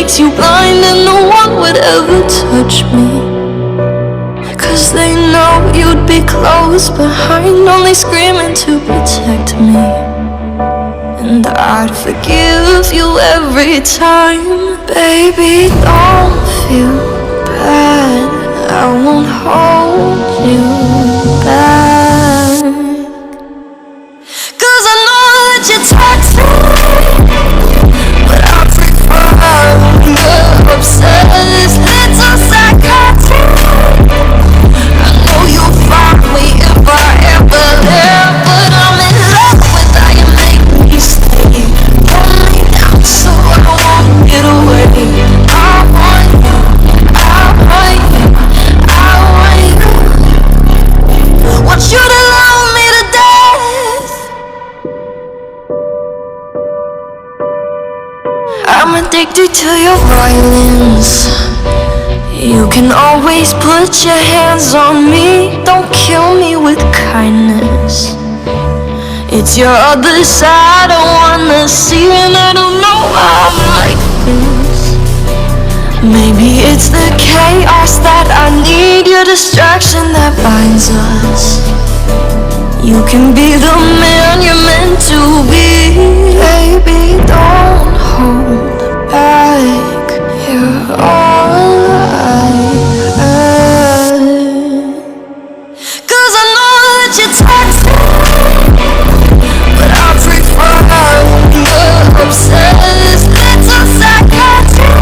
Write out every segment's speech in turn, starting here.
makes you blind and no one would ever touch me. 'Cause they know you'd be close behind, only screaming to protect me. And I'd forgive you every time. Baby, don't feel bad, I won't hold you back. 'Cause I know that you're toxic, but I prefer when you're obsessed. It's so psychotic. I know you'll find me if I ever left, but I'm in love with how you make me stay. Hold me down so I won't get away. I want you, I want you, I want you. Want you to love me to death. I'm addicted to your violence. You can always put your hands on me. Don't kill me with kindness. It's your other side I wanna see, and I don't know why I'm like this. Maybe it's the chaos that I need, your distraction that binds us. You can be the man you're meant to be. Baby, don't hold back. You're all I have. 'Cause I know that you're toxic, but I prefer when you're obsessed. It's so psychotic.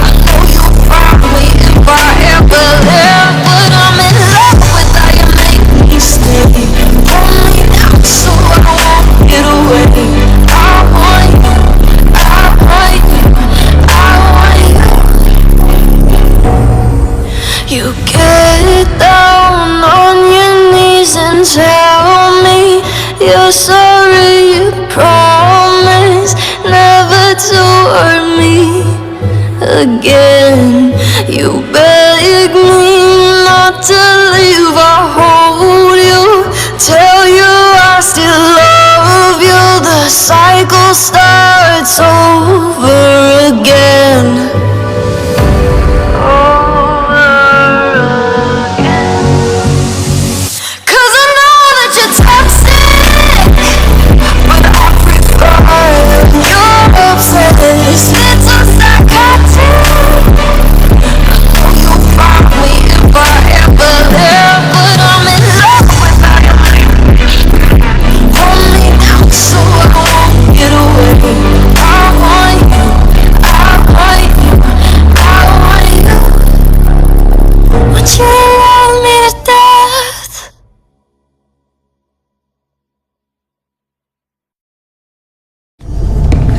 I know you'll find me if I ever left, but I'm in love with how you make me stay. Hold me down so I won't get away. I want you, I want you, I want you. You get down on your knees and tell me you're sorry. You promise never to hurt me again. You beg me not to leave. I hold you, tell you I still love you. The cycle starts over again.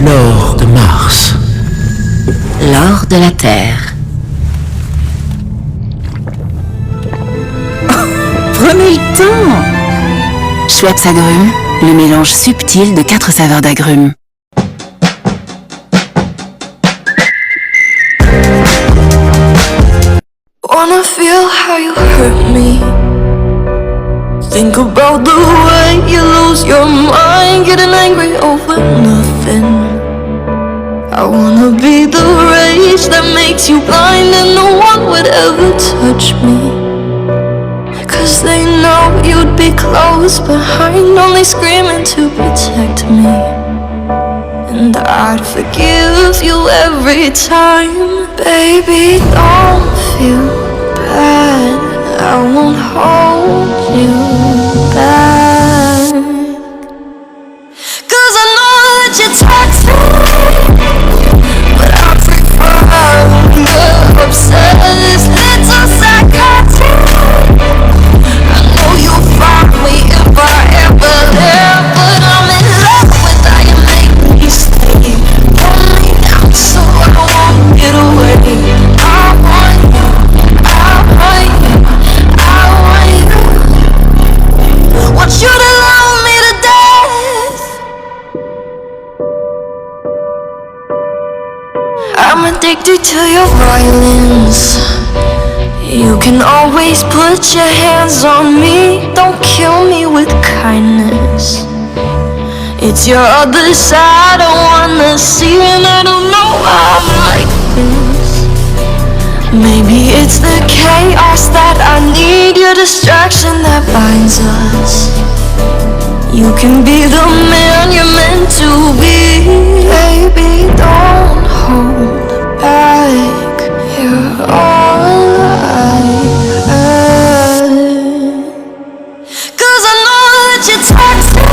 L'or de Mars. L'or de la Terre. Prenez le temps! Schweppes agrumes, le mélange subtil de 4 saveurs d'agrumes. Wanna feel how you hurt me. Think about the way you lose your mind, getting angry over nothing. I wanna be the rage that makes you blind and no one would ever touch me. 'Cause they know you'd be close behind, only screaming to protect me. And I'd forgive you every time. Baby, don't feel bad, I won't hold you back. 'Cause I know that you're toxic, but I prefer when you're obsessed. It's so psychotic. I know you'll find me if I ever left, but I'm in love with how you make me stay. Hold me down so I won't get away. I want you, I want you, I want you. Want you to love me to death. I'm addicted to your violence. You can always put your hands on me. Don't kill me with kindness. It's your other side I wanna see, and I don't know why Maybe it's the chaos that I need, your distraction that binds us. You can be the man you're meant to be. Baby, don't hold back. You're all I have. 'Cause I know that you're toxic,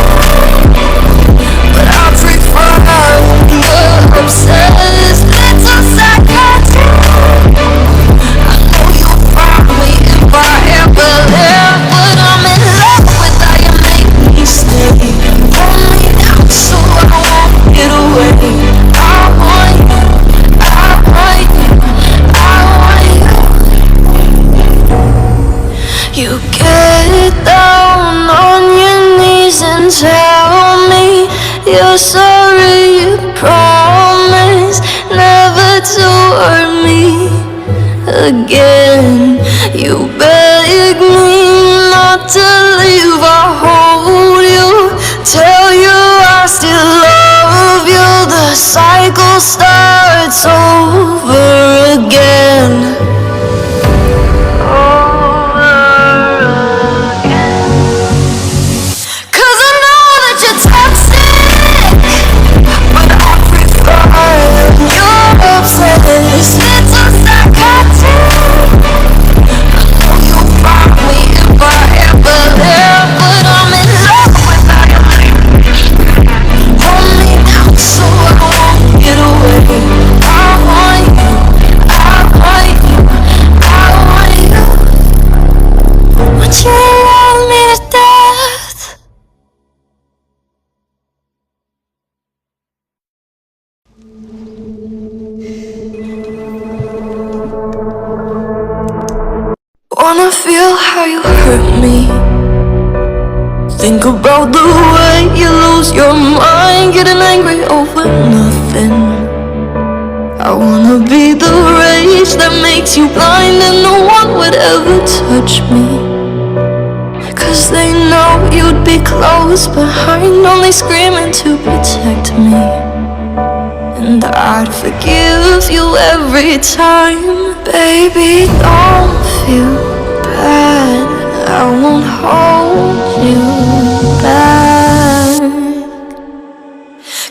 but I prefer the obsessed little psychotic. I know you'll find me if I ever left, but I'm in love with how you make me stay. Hold me down so I won't get away. I want you, I want you, I want you. You get down on your knees and tell me you're sorry. You promise never to hurt me again. You beg me not to leave. I hold you, tell you I still love you. The cycle starts over again. Cause I know that you're toxic, but I prefer your obsessed little psychotic. I know you'll find me if I ever left, but I'm in love with how you make me stay. Hold me down so I won't get away. I want you, I want you, I want you. Would you love me to death? Wanna feel how you hurt me. Think about the way you lose your mind, getting angry over nothing. I wanna be the rage that makes you blind, and no one would ever touch me. Cause they know you'd be close behind, only screaming to protect me. And I'd forgive you every time. Baby, don't feel bad, I won't hold you back.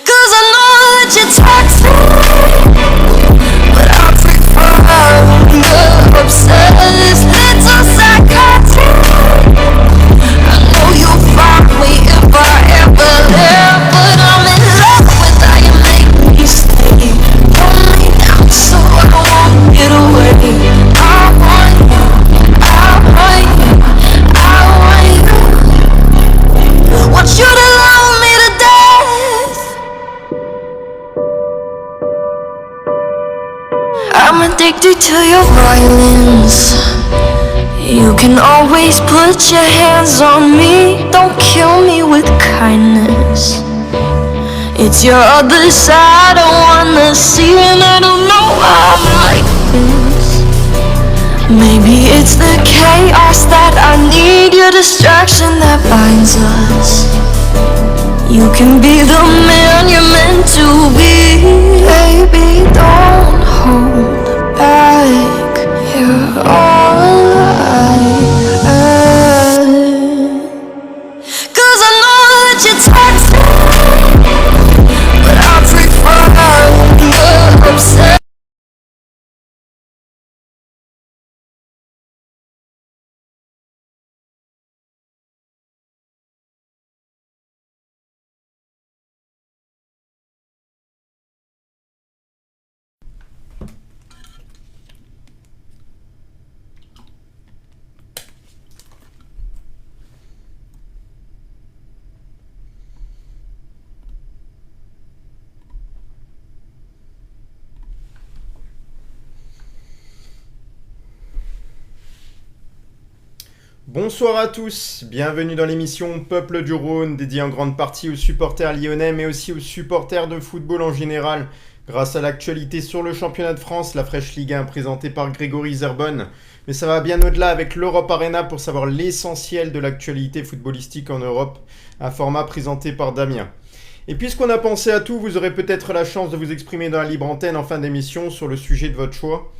Cause I know that you're toxic, but I prefer the obsessed little psychotic. I know you'll find me if I ever left, but I'm in love with how you make me stay. Hold me down so I won't get away. I want you, I want you, I want you. Want you to love me to death. I'm addicted to your violence. You can always put your hands on me. Don't kill me with kindness. It's your other side I wanna see, and I don't know why I'm like this. Maybe it's the chaos that I need, your distraction that binds us. You can be the man you're meant to be. Baby, don't hold back. You're all I have. 'Cause I know that you're toxic, but I prefer the obsessed. Bonsoir à tous, bienvenue dans l'émission Peuple du Rhône, dédiée en grande partie aux supporters lyonnais, mais aussi aux supporters de football en général. Grâce à l'actualité sur le championnat de France, la fraîche Ligue 1 présentée par Grégory Zerbonne. Mais ça va bien au-delà avec l'Europe Arena pour savoir l'essentiel de l'actualité footballistique en Europe, un format présenté par Damien. Et puisqu'on a pensé à tout, vous aurez peut-être la chance de vous exprimer dans la libre antenne en fin d'émission sur le sujet de votre choix.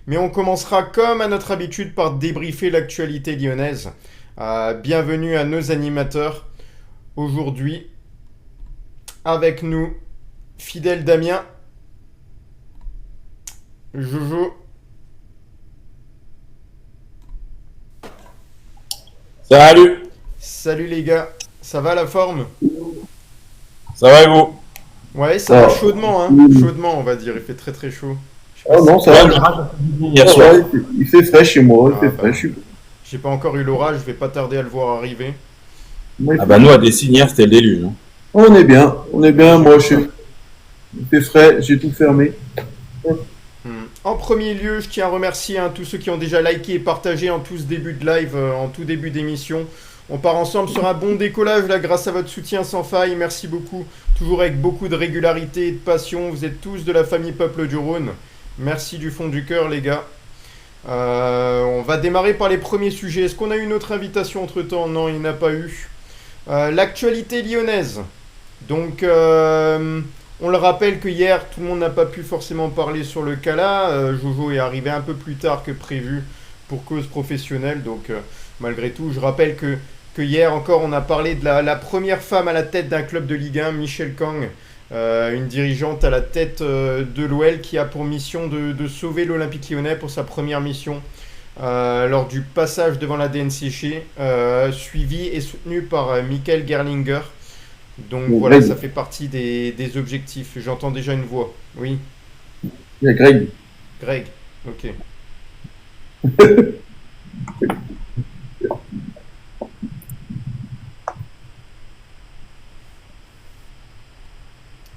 Mais on commencera comme à notre habitude par débriefer l'actualité lyonnaise. Bienvenue à nos animateurs. Aujourd'hui, avec nous, fidèle Damien, Jojo. Salut. Salut les gars, ça va la forme? Ça va et vous? Ouais, ça va chaudement, hein. Chaudement on va dire, il fait très très chaud. Oh non, ça va. Hier soir. Il fait frais chez moi, il fait frais. J'ai pas encore eu l'orage, je vais pas tarder à le voir arriver. Ah bah nous à Dessinière c'était le déluge. Hein. On est bien, moi il fait frais, j'ai tout fermé. En premier lieu, je tiens à remercier tous ceux qui ont déjà liké et partagé en tout ce début de live, en tout début d'émission. On part ensemble sur un bon décollage là grâce à votre soutien sans faille, merci beaucoup. Toujours avec beaucoup de régularité et de passion, vous êtes tous de la famille Peuple du Rhône. Merci du fond du cœur les gars. On va démarrer par les premiers sujets. Est-ce qu'on a eu une autre invitation entre temps? Non, il n'y en a pas eu. L'actualité lyonnaise. Donc, on le rappelle que hier, tout le monde n'a pas pu forcément parler sur le cas là. Jojo est arrivé un peu plus tard que prévu pour cause professionnelle. Donc, malgré tout, je rappelle que hier encore, on a parlé de la première femme à la tête d'un club de Ligue 1, Michèle Kang. Une dirigeante à la tête de l'OL qui a pour mission de sauver l'Olympique Lyonnais pour sa première mission lors du passage devant la DNCG, suivi et soutenu par Michael Gerlinger. Donc voilà, ça fait partie des objectifs. J'entends déjà une voix. Oui. Il y a Greg. Greg, ok.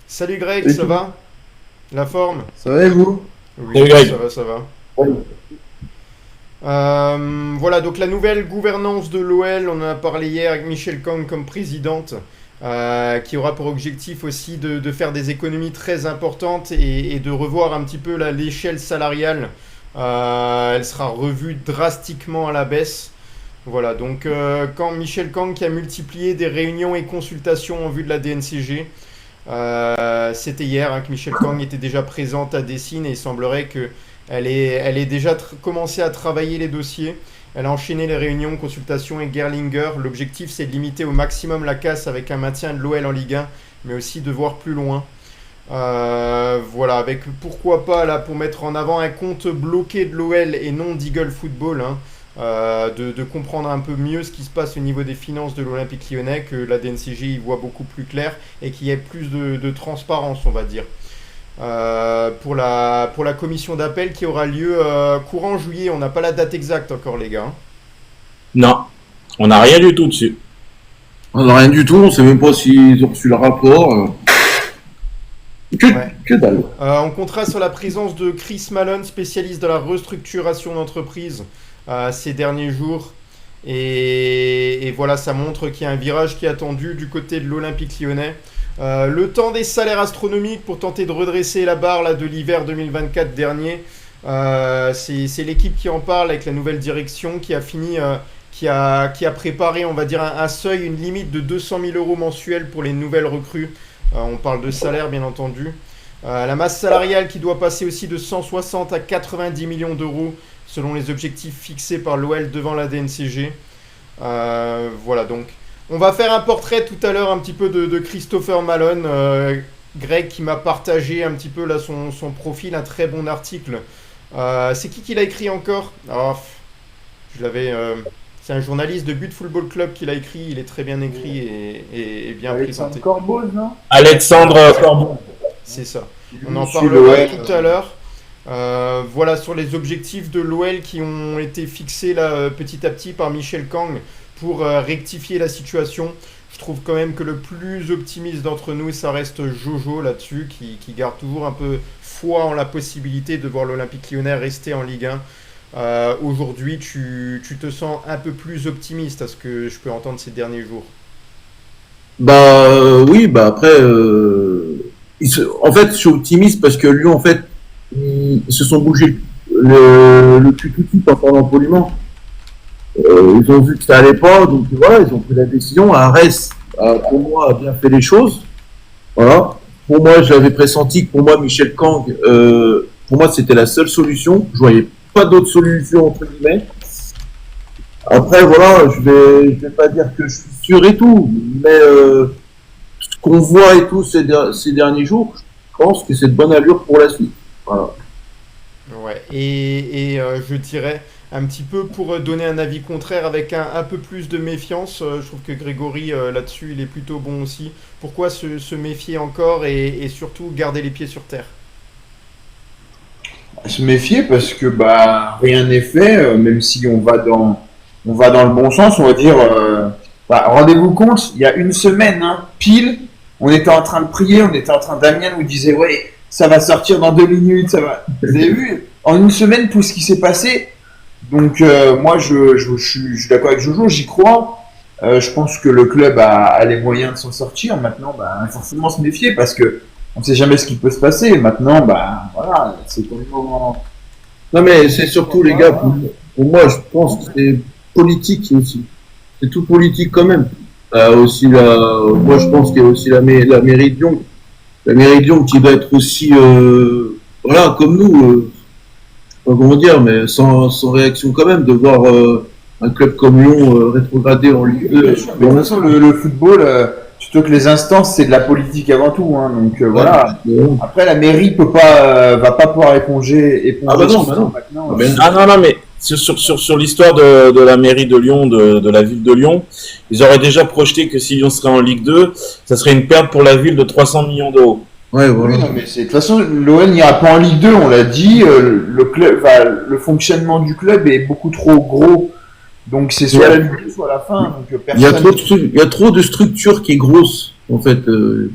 Salut Greg, ça va? La forme? Ça va et vous? Oui, Salut Greg. ça va. Oui. Voilà, donc la nouvelle gouvernance de l'OL, on en a parlé hier avec Michèle Kang comme présidente, qui aura pour objectif aussi de faire des économies très importantes et de revoir un petit peu l'échelle salariale. Elle sera revue drastiquement à la baisse. Voilà, donc quand Michèle Kang qui a multiplié des réunions et consultations en vue de la DNCG, c'était hier que Michèle Kang était déjà présente à Dessine et il semblerait qu'elle ait déjà commencé à travailler les dossiers. Elle a enchaîné les réunions, consultations et Gerlinger. L'objectif c'est de limiter au maximum la casse avec un maintien de l'OL en Ligue 1, mais aussi de voir plus loin. Voilà, avec pourquoi pas là pour mettre en avant un compte bloqué de l'OL et non d'Eagle Football, de comprendre un peu mieux ce qui se passe au niveau des finances de l'Olympique Lyonnais, que la DNCG y voit beaucoup plus clair et qu'il y ait plus de transparence, on va dire. Pour la commission d'appel qui aura lieu courant juillet, on n'a pas la date exacte encore les gars. Non, on n'a rien du tout dessus. On n'a rien du tout, on sait même pas s'ils ont reçu le rapport. Que dalle. On comptera sur la présence de Chris Malone, spécialiste de la restructuration d'entreprise ces derniers jours. Et voilà, ça montre qu'il y a un virage qui est attendu du côté de l'Olympique Lyonnais. Le temps des salaires astronomiques pour tenter de redresser la barre là, de l'hiver 2024 dernier. C'est l'équipe qui en parle avec la nouvelle direction qui a fini, qui a préparé, on va dire, un seuil, une limite de 200 000 € mensuels pour les nouvelles recrues. On parle de salaire, bien entendu. La masse salariale qui doit passer aussi de 160 à 90 millions d'euros selon les objectifs fixés par l'OL devant la DNCG. Voilà, donc on va faire un portrait tout à l'heure un petit peu de Christopher Malone. Greg qui m'a partagé un petit peu là son profil, un très bon article. C'est qui l'a écrit encore? Je l'avais... c'est un journaliste de But Football Club qui l'a écrit, il est très bien écrit et bien présenté. Corbeau, non? Alexandre Corbeau. C'est ça. On en parlera tout à l'heure. Voilà sur les objectifs de l'OL qui ont été fixés là, petit à petit par Michèle Kang pour rectifier la situation. Je trouve quand même que le plus optimiste d'entre nous, ça reste Jojo là-dessus, qui garde toujours un peu foi en la possibilité de voir l'Olympique Lyonnais rester en Ligue 1. Aujourd'hui, tu te sens un peu plus optimiste à ce que je peux entendre ces derniers jours. Oui, après, en fait, je suis optimiste parce que Lyon, en fait, ils se sont bougés le cul tout de suite en parlant poliment. Ils ont vu que ça allait pas, donc voilà, ils ont pris la décision. Arès, pour moi, a bien fait les choses. Voilà. Pour moi, j'avais pressenti que pour moi, Michèle Kang, pour moi, c'était la seule solution. Je voyais pas d'autre solution entre guillemets. Après voilà, je vais pas dire que je suis sûr et tout, mais ce qu'on voit et tout ces derniers jours, je pense que c'est de bonne allure pour la suite. Voilà. Ouais, je dirais un petit peu pour donner un avis contraire avec un peu plus de méfiance. Je trouve que Grégory là-dessus il est plutôt bon aussi. Pourquoi se méfier encore et surtout garder les pieds sur terre? Se méfier parce que bah rien n'est fait, même si on va dans le bon sens, on va dire. Rendez-vous compte, il y a une semaine, hein, pile, on était en train de prier, on était en train Damien nous disait ouais, ça va sortir dans 2 minutes, ça va. Vous avez vu en une semaine tout ce qui s'est passé. Donc moi je suis d'accord avec Jojo, j'y crois. Je pense que le club a les moyens de s'en sortir. Maintenant, bah, forcément se méfier parce que on ne sait jamais ce qui peut se passer. Maintenant, bah voilà, c'est complètement. Non mais c'est surtout les gars, pour moi je pense que c'est politique aussi. C'est tout politique quand même. Aussi moi je pense qu'il y a aussi la mairie de Lyon. La mairie de Lyon qui doit être aussi voilà comme nous, pas comment dire, mais sans réaction quand même de voir un club comme Lyon rétrograder en Ligue 2. Mais de toute façon, le football, surtout que les instances, c'est de la politique avant tout. Hein, donc voilà. Après, la mairie va pas pouvoir éponger Ah bah non, ça bah non. maintenant. Non, mais sur l'histoire de la mairie de Lyon, de la ville de Lyon, ils auraient déjà projeté que si Lyon serait en Ligue 2, ça serait une perte pour la ville de 300 millions d'euros. Ouais, voilà. Oui, non, mais de toute façon, l'OL n'ira pas en Ligue 2, on l'a dit. Le club, le fonctionnement du club est beaucoup trop gros. Donc c'est soit la Ligue 2, soit la fin. Donc, Il y a trop de structures qui est grosse, en fait,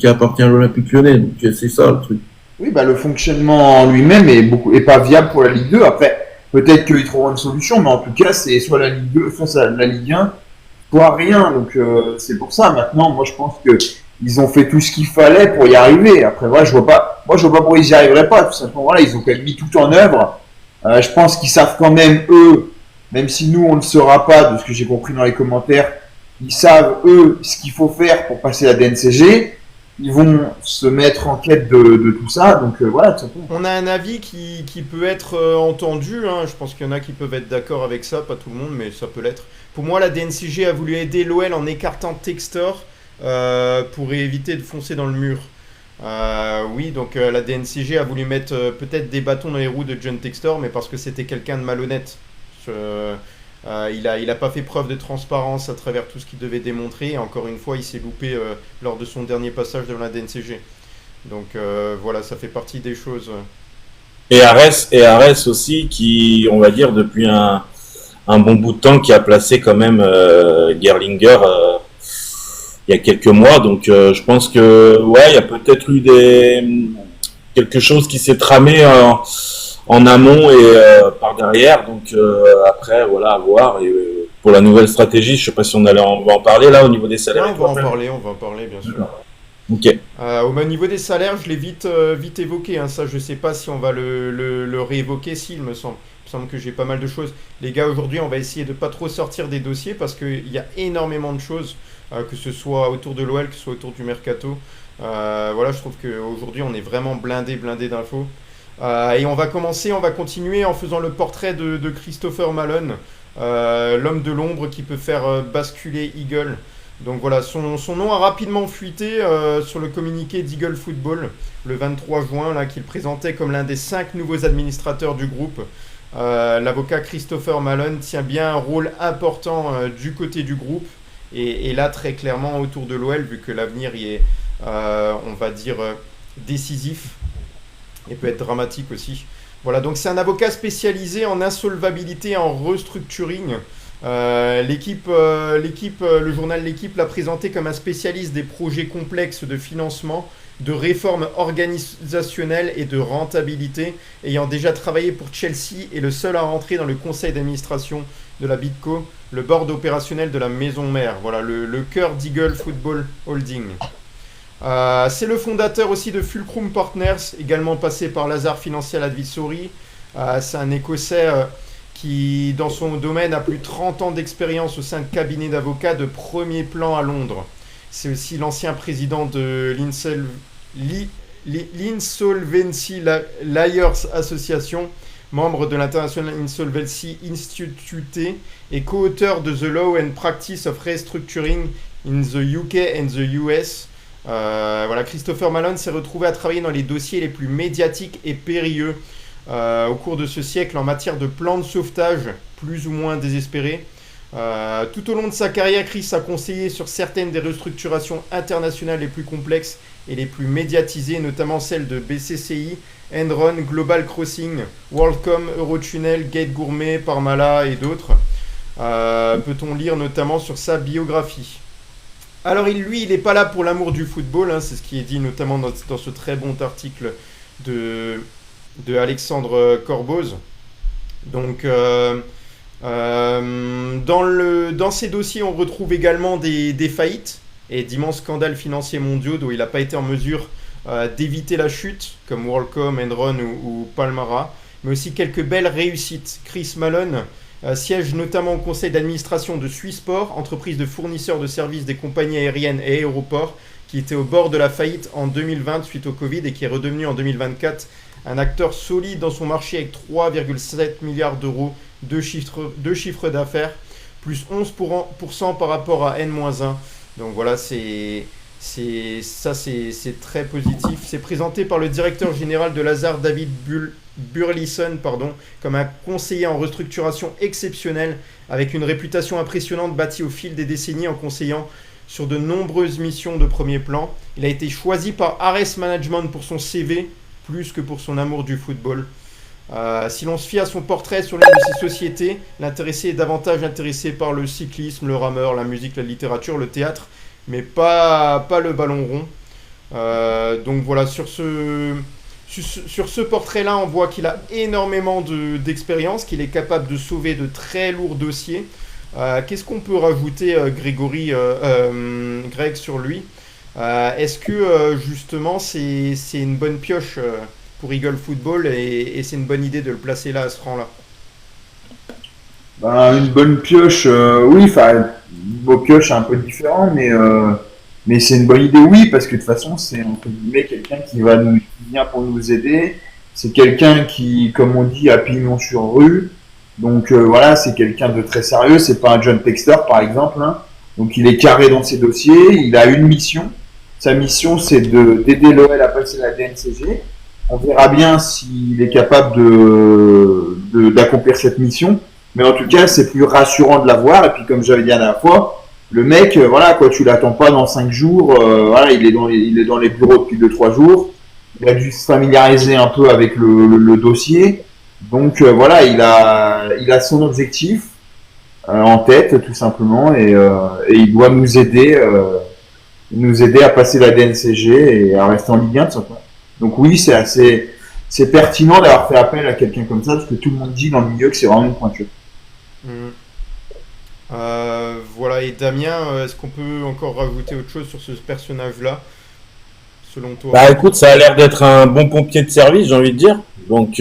qui appartient à l'Olympique Lyonnais. Donc c'est ça le truc. Oui, bah le fonctionnement en lui-même est pas viable pour la Ligue 2. Après, peut-être qu'ils trouveront une solution, mais en tout cas, c'est soit la Ligue 2, soit la Ligue 1, soit rien. Donc c'est pour ça. Maintenant, moi je pense que ils ont fait tout ce qu'il fallait pour y arriver. Après, voilà, je vois pas pourquoi ils y arriveraient pas. Tout simplement, voilà, ils ont quand même mis tout en œuvre. Je pense qu'ils savent quand même, eux, même si nous, on ne le saura pas, de ce que j'ai compris dans les commentaires, ils savent, eux, ce qu'il faut faire pour passer la DNCG. Ils vont se mettre en quête de tout ça. Donc, voilà, tout simplement. On a un avis qui peut être entendu. Hein. Je pense qu'il y en a qui peuvent être d'accord avec ça, pas tout le monde, mais ça peut l'être. Pour moi, la DNCG a voulu aider l'OL en écartant Textor pour éviter de foncer dans le mur. Oui, donc la DNCG a voulu mettre peut-être des bâtons dans les roues de John Textor, mais parce que c'était quelqu'un de malhonnête. Il a pas fait preuve de transparence à travers tout ce qu'il devait démontrer. Et encore une fois, il s'est loupé lors de son dernier passage devant la DNCG. Donc voilà, ça fait partie des choses. Et Arès aussi, qui, on va dire, depuis un bon bout de temps, qui a placé quand même Gerlinger il y a quelques mois. Donc je pense que ouais, il y a peut-être eu quelque chose qui s'est tramé en amont et par derrière. Donc après, voilà, à voir. Et pour la nouvelle stratégie, je sais pas si on va en parler là au niveau des salaires. Ouais, on va en parler bien sûr. Ok. Au niveau des salaires, je l'ai vite évoqué. Hein. Ça, je sais pas si on va le réévoquer. Si, il me semble. Il me semble que j'ai pas mal de choses. Les gars, aujourd'hui, on va essayer de pas trop sortir des dossiers parce qu'il y a énormément de choses, que ce soit autour de l'OL, que ce soit autour du Mercato. Voilà, je trouve qu'aujourd'hui, on est vraiment blindé d'infos. Et on va continuer en faisant le portrait de Christopher Malone, l'homme de l'ombre qui peut faire basculer Eagle. Donc voilà, son nom a rapidement fuité sur le communiqué d'Eagle Football le 23 juin, là, qu'il présentait comme l'un des 5 nouveaux administrateurs du groupe. L'avocat Christopher Malone tient bien un rôle important du côté du groupe et là très clairement autour de l'OL, vu que l'avenir y est, on va dire, décisif et peut être dramatique aussi. Voilà, donc c'est un avocat spécialisé en insolvabilité et en restructuring. Le journal L'équipe l'a présenté comme un spécialiste des projets complexes de financement, de réforme organisationnelle et de rentabilité, ayant déjà travaillé pour Chelsea et le seul à rentrer dans le conseil d'administration de la Bidco, le board opérationnel de la maison mère. Voilà, le cœur d'Eagle Football Holding. C'est le fondateur aussi de Fulcrum Partners, également passé par Lazard Financial Advisory. C'est un Écossais qui, dans son domaine, a plus de 30 ans d'expérience au sein de cabinets d'avocats de premier plan à Londres. C'est aussi l'ancien président de l'Insolvency Liars Association, membre de l'International Insolvency Institute et co-auteur de The Law and Practice of Restructuring in the UK and the US. Voilà, Christopher Malone s'est retrouvé à travailler dans les dossiers les plus médiatiques et périlleux au cours de ce siècle en matière de plans de sauvetage plus ou moins désespérés. Tout au long de sa carrière, Chris a conseillé sur certaines des restructurations internationales les plus complexes et les plus médiatisées, notamment celles de BCCI, Enron, Global Crossing, WorldCom, Eurotunnel, Gate Gourmet, Parmalat et d'autres. Peut-on lire notamment sur sa biographie. Alors il n'est pas là pour l'amour du football, hein, c'est ce qui est dit notamment dans ce très bon article de Alexandre Corboz. Donc dans ces dossiers, on retrouve également des faillites et d'immenses scandales financiers mondiaux dont il n'a pas été en mesure d'éviter la chute, comme WorldCom, Enron ou Palmara, mais aussi quelques belles réussites. Chris Malone siège notamment au conseil d'administration de Swissport, entreprise de fournisseurs de services des compagnies aériennes et aéroports, qui était au bord de la faillite en 2020 suite au Covid et qui est redevenu en 2024 un acteur solide dans son marché avec 3,7 milliards d'euros de chiffre d'affaires, plus 11% par rapport à N-1. Donc voilà, c'est très positif. C'est présenté par le directeur général de Lazard, David Burleson, comme un conseiller en restructuration exceptionnel, avec une réputation impressionnante bâtie au fil des décennies en conseillant sur de nombreuses missions de premier plan. Il a été choisi par Ares Management pour son CV, plus que pour son amour du football. Si l'on se fie à son portrait sur l'une de ses sociétés, l'intéressé est davantage intéressé par le cyclisme, le rameur, la musique, la littérature, le théâtre, mais pas le ballon rond. Donc voilà, sur ce portrait-là, on voit qu'il a énormément d'expérience, qu'il est capable de sauver de très lourds dossiers. Qu'est-ce qu'on peut rajouter, Greg, sur lui? Est-ce que justement c'est une bonne pioche pour Eagle Football et c'est une bonne idée de le placer là à ce rang-là? Une bonne pioche, oui, enfin, beau pioche un peu différent, mais c'est une bonne idée, oui, parce que de toute façon, c'est entre guillemets quelqu'un qui vient pour nous aider. C'est quelqu'un qui, comme on dit, a pignon sur rue. Donc voilà, c'est quelqu'un de très sérieux. C'est pas un John Textor, par exemple, hein. Donc il est carré dans ses dossiers. Il a une mission. Sa mission, c'est d'aider l'OL à passer la DNCG. On verra bien s'il est capable d'accomplir cette mission. Mais en tout cas, c'est plus rassurant de l'avoir. Et puis, comme j'avais dit la dernière fois, le mec, voilà, quoi, tu l'attends pas dans 5 jours. Voilà, il est dans les bureaux depuis 2-3 jours. Il a dû se familiariser un peu avec le dossier. Donc, voilà, il a son objectif en tête, tout simplement. Et il doit nous aider à passer la DNCG et à rester en Ligue 1, tout simplement. Donc oui, c'est pertinent d'avoir fait appel à quelqu'un comme ça, parce que tout le monde dit dans le milieu que c'est vraiment une pointure. Voilà, et Damien, est-ce qu'on peut encore rajouter autre chose sur ce personnage-là, selon toi? Bah écoute, ça a l'air d'être un bon pompier de service, j'ai envie de dire. Donc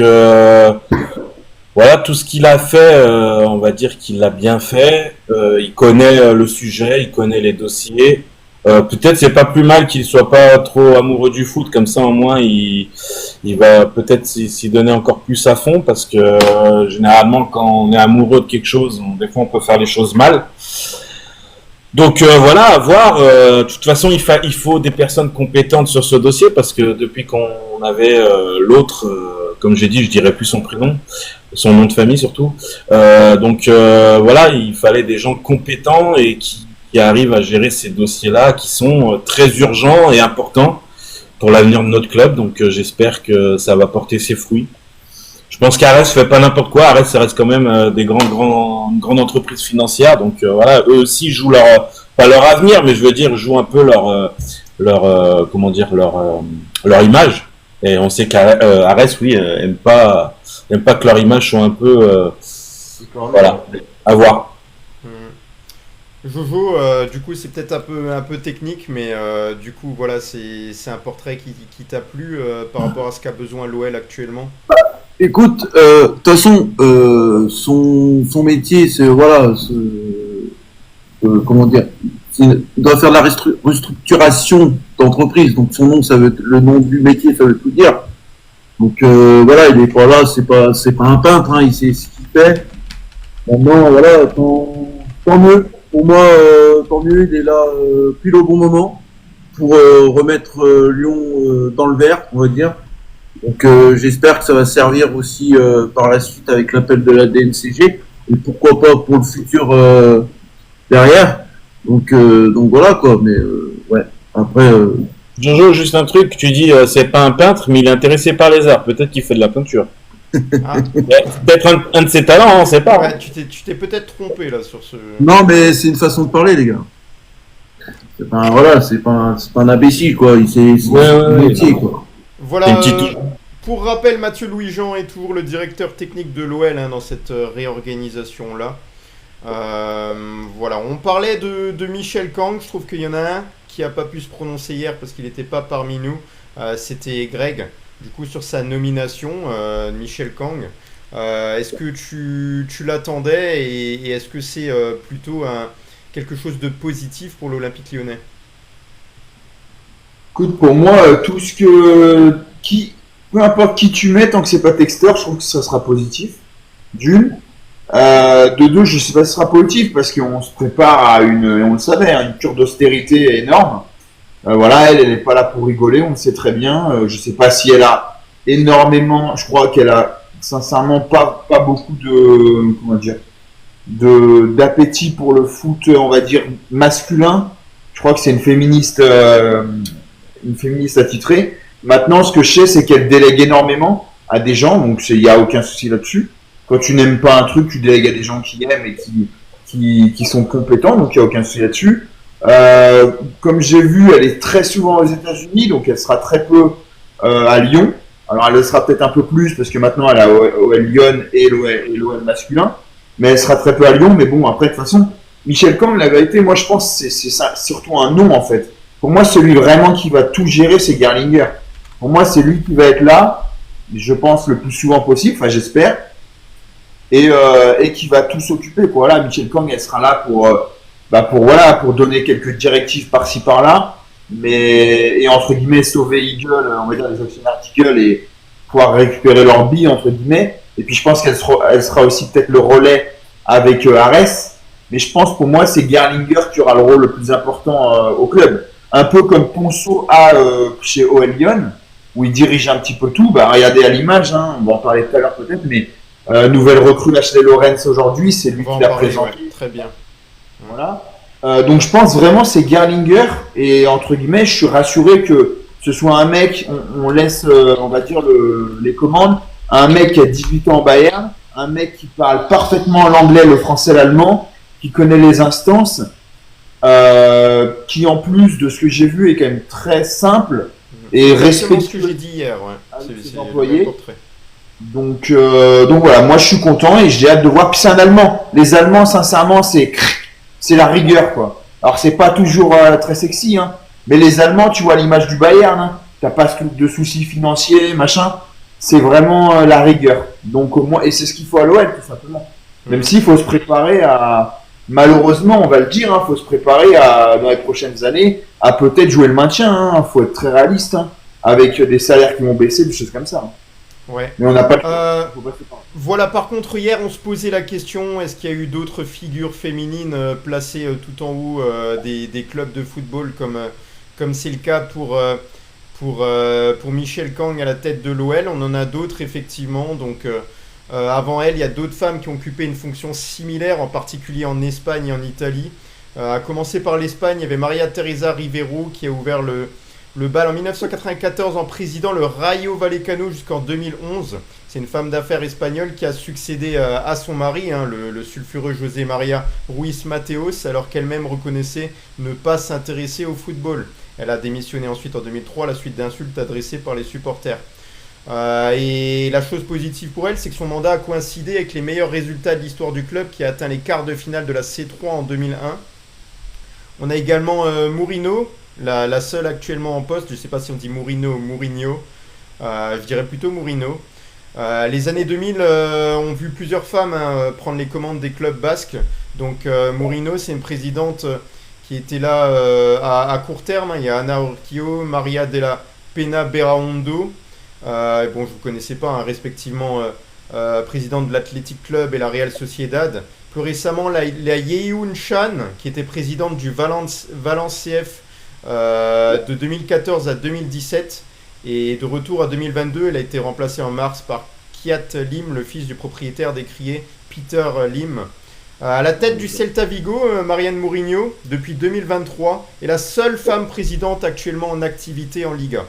voilà, tout ce qu'il a fait, on va dire qu'il l'a bien fait. Il connaît le sujet, il connaît les dossiers. Peut-être c'est pas plus mal qu'il soit pas trop amoureux du foot, comme ça au moins il va peut-être s'y donner encore plus à fond, parce que généralement quand on est amoureux de quelque chose, des fois on peut faire les choses mal. Donc voilà, à voir. De toute façon, il faut des personnes compétentes sur ce dossier, parce que depuis qu'on avait l'autre, comme j'ai dit, je dirais plus son prénom, son nom de famille surtout. Donc voilà, il fallait des gens compétents et qui arrivent à gérer ces dossiers-là, qui sont très urgents et importants pour l'avenir de notre club. Donc j'espère que ça va porter ses fruits. Je pense qu'Ares fait pas n'importe quoi. Ares, ça reste quand même des grandes entreprises financières. Donc voilà, eux aussi jouent pas leur avenir, mais je veux dire, jouent un peu leur image. Et on sait qu'Ares, oui, aime pas que leur image soit un peu, voilà, à voir. Jojo, du coup c'est peut-être un peu technique, mais du coup voilà, c'est un portrait qui t'a plu par rapport à ce qu'a besoin l'OL actuellement? Écoute, de toute façon, son métier, c'est voilà, comment dire, il doit faire de la restructuration d'entreprise. Donc son nom, ça veut le nom du métier, ça veut tout dire. Donc voilà, il est pas là, c'est pas un peintre, hein, il sait ce qu'il fait. Maintenant, voilà, tant mieux. Pour moi, tant mieux, il est là pile au bon moment pour remettre Lyon dans le vert, on va dire. Donc j'espère que ça va servir aussi par la suite avec l'appel de la DNCG et pourquoi pas pour le futur derrière. Donc voilà quoi, mais ouais, après Jojo, juste un truc, tu dis c'est pas un peintre, mais il est intéressé par les arts. Peut-être qu'il fait de la peinture. Ah, Peut-être un de ses talents, on sait pas. ouais, tu t'es peut-être trompé là sur ce. non, mais c'est une façon de parler, les gars. C'est pas voilà, c'est pas un imbécile quoi, c'est Ouais, un ouais, métier ouais. quoi. Voilà. Une petite- Pour rappel, Mathieu Louis-Jean est toujours le directeur technique de l'OL dans cette réorganisation là. Voilà, on parlait de Michel Kang. Je trouve qu'il y en a un qui a pas pu se prononcer hier parce qu'il n'était pas parmi nous. C'était Greg. Du coup, sur sa nomination, Michel Kang. Est-ce que tu l'attendais et est-ce que c'est plutôt quelque chose de positif pour l'Olympique Lyonnais? Écoute, pour moi, tout ce que. Peu importe qui tu mets, tant que c'est pas Textor, je trouve que ça sera positif. D'une. De deux, je sais pas si ce sera positif parce qu'on se prépare à on le savait, hein, une cure d'austérité énorme. Voilà, elle n'est pas là pour rigoler, on le sait très bien. Je sais pas si elle a énormément, je crois qu'elle a sincèrement pas beaucoup de, comment dire, d'appétit pour le foot, on va dire, masculin. Je crois que c'est une féministe attitrée. Maintenant, ce que je sais, c'est qu'elle délègue énormément à des gens, donc il n'y a aucun souci là-dessus. Quand tu n'aimes pas un truc, tu délègues à des gens qui aiment et qui sont compétents, donc il n'y a aucun souci là-dessus. Comme j'ai vu, elle est très souvent aux États-Unis, donc elle sera très peu à Lyon. Alors elle le sera peut-être un peu plus parce que maintenant elle a OL Lyon et l'OL masculin, mais elle sera très peu à Lyon. Mais bon, après de toute façon, Michel Kang, la vérité, moi je pense que c'est ça, surtout un nom en fait. Pour moi, celui vraiment qui va tout gérer, c'est Gerlinger. Pour moi, c'est lui qui va être là, je pense le plus souvent possible, enfin j'espère, et qui va tout s'occuper. Voilà, Michel Kang, elle sera là pour donner quelques directives par-ci par-là, et entre guillemets sauver Eagle, on va dire les actionnaires d'Eagle et pouvoir récupérer leur bille entre guillemets. Et puis je pense elle sera aussi peut-être le relais avec Arès. Mais je pense pour moi c'est Gerlinger qui aura le rôle le plus important au club. Un peu comme Ponceau a chez OL Lyon, où il dirige un petit peu tout. Bah, regardez à l'image, hein, on va en parler tout à l'heure peut-être, mais nouvelle recrue Ashley Lorenz aujourd'hui, c'est lui On va qui en l'a parler, présenté. ouais, très bien. Voilà. Donc je pense vraiment c'est Gerlinger et entre guillemets je suis rassuré que ce soit un mec, on laisse on va dire les commandes, à un mec qui a 18 ans en Bayern, un mec qui parle parfaitement l'anglais, le français, l'allemand, qui connaît les instances, qui en plus de ce que j'ai vu est quand même très simple et C'est exactement ce que respectueux j'ai dit hier, ouais. avec C'est ses le employés. même portrait. Donc voilà, moi je suis content et j'ai hâte de voir. Puis c'est un Allemand. Les Allemands, sincèrement, c'est la rigueur, quoi. Alors c'est pas toujours très sexy, hein. Mais les Allemands, tu vois l'image du Bayern, hein. T'as pas de soucis financiers, machin. C'est vraiment la rigueur. Donc moi, et c'est ce qu'il faut à l'OL, tout simplement. Même s'il faut se préparer à, malheureusement, on va le dire, hein, faut se préparer à, dans les prochaines années, à peut-être jouer le maintien. Hein. Faut être très réaliste, hein, avec des salaires qui vont baisser, des choses comme ça. Hein. Ouais. Mais on n'a pas. Faut pas se préparer. Voilà, par contre, hier, on se posait la question, est-ce qu'il y a eu d'autres figures féminines placées tout en haut des clubs de football, comme c'est le cas pour Michel Kang à la tête de l'OL. On en a d'autres, effectivement. Donc, avant elle, il y a d'autres femmes qui ont occupé une fonction similaire, en particulier en Espagne et en Italie. À commencer par l'Espagne, il y avait Maria Teresa Rivero qui a ouvert le bal en 1994 en présidant le Rayo Vallecano jusqu'en 2011. C'est une femme d'affaires espagnole qui a succédé à son mari, hein, le sulfureux José María Ruiz Mateos, alors qu'elle-même reconnaissait ne pas s'intéresser au football. Elle a démissionné ensuite en 2003 à la suite d'insultes adressées par les supporters. Et la chose positive pour elle, c'est que son mandat a coïncidé avec les meilleurs résultats de l'histoire du club qui a atteint les quarts de finale de la C3 en 2001. On a également Mourinho, la seule actuellement en poste. Je ne sais pas si on dit Mourinho ou Mourinho. Je dirais plutôt Mourinho. Les années 2000 ont vu plusieurs femmes prendre les commandes des clubs basques. Donc Mourinho, c'est une présidente qui était là à court terme. Il y a Ana Urquio, Maria de la Pena Berraondo. Bon, je vous connaissais pas, hein, respectivement président de l'Athletic Club et la Real Sociedad. Plus récemment, la Yeun Chan, qui était présidente du Valence CF de 2014 à 2017. Et de retour à 2022, elle a été remplacée en mars par Kiat Lim, le fils du propriétaire d'écrier Peter Lim. À la tête du Celta Vigo, Marianne Mourinho, depuis 2023, est la seule femme présidente actuellement en activité en Liga.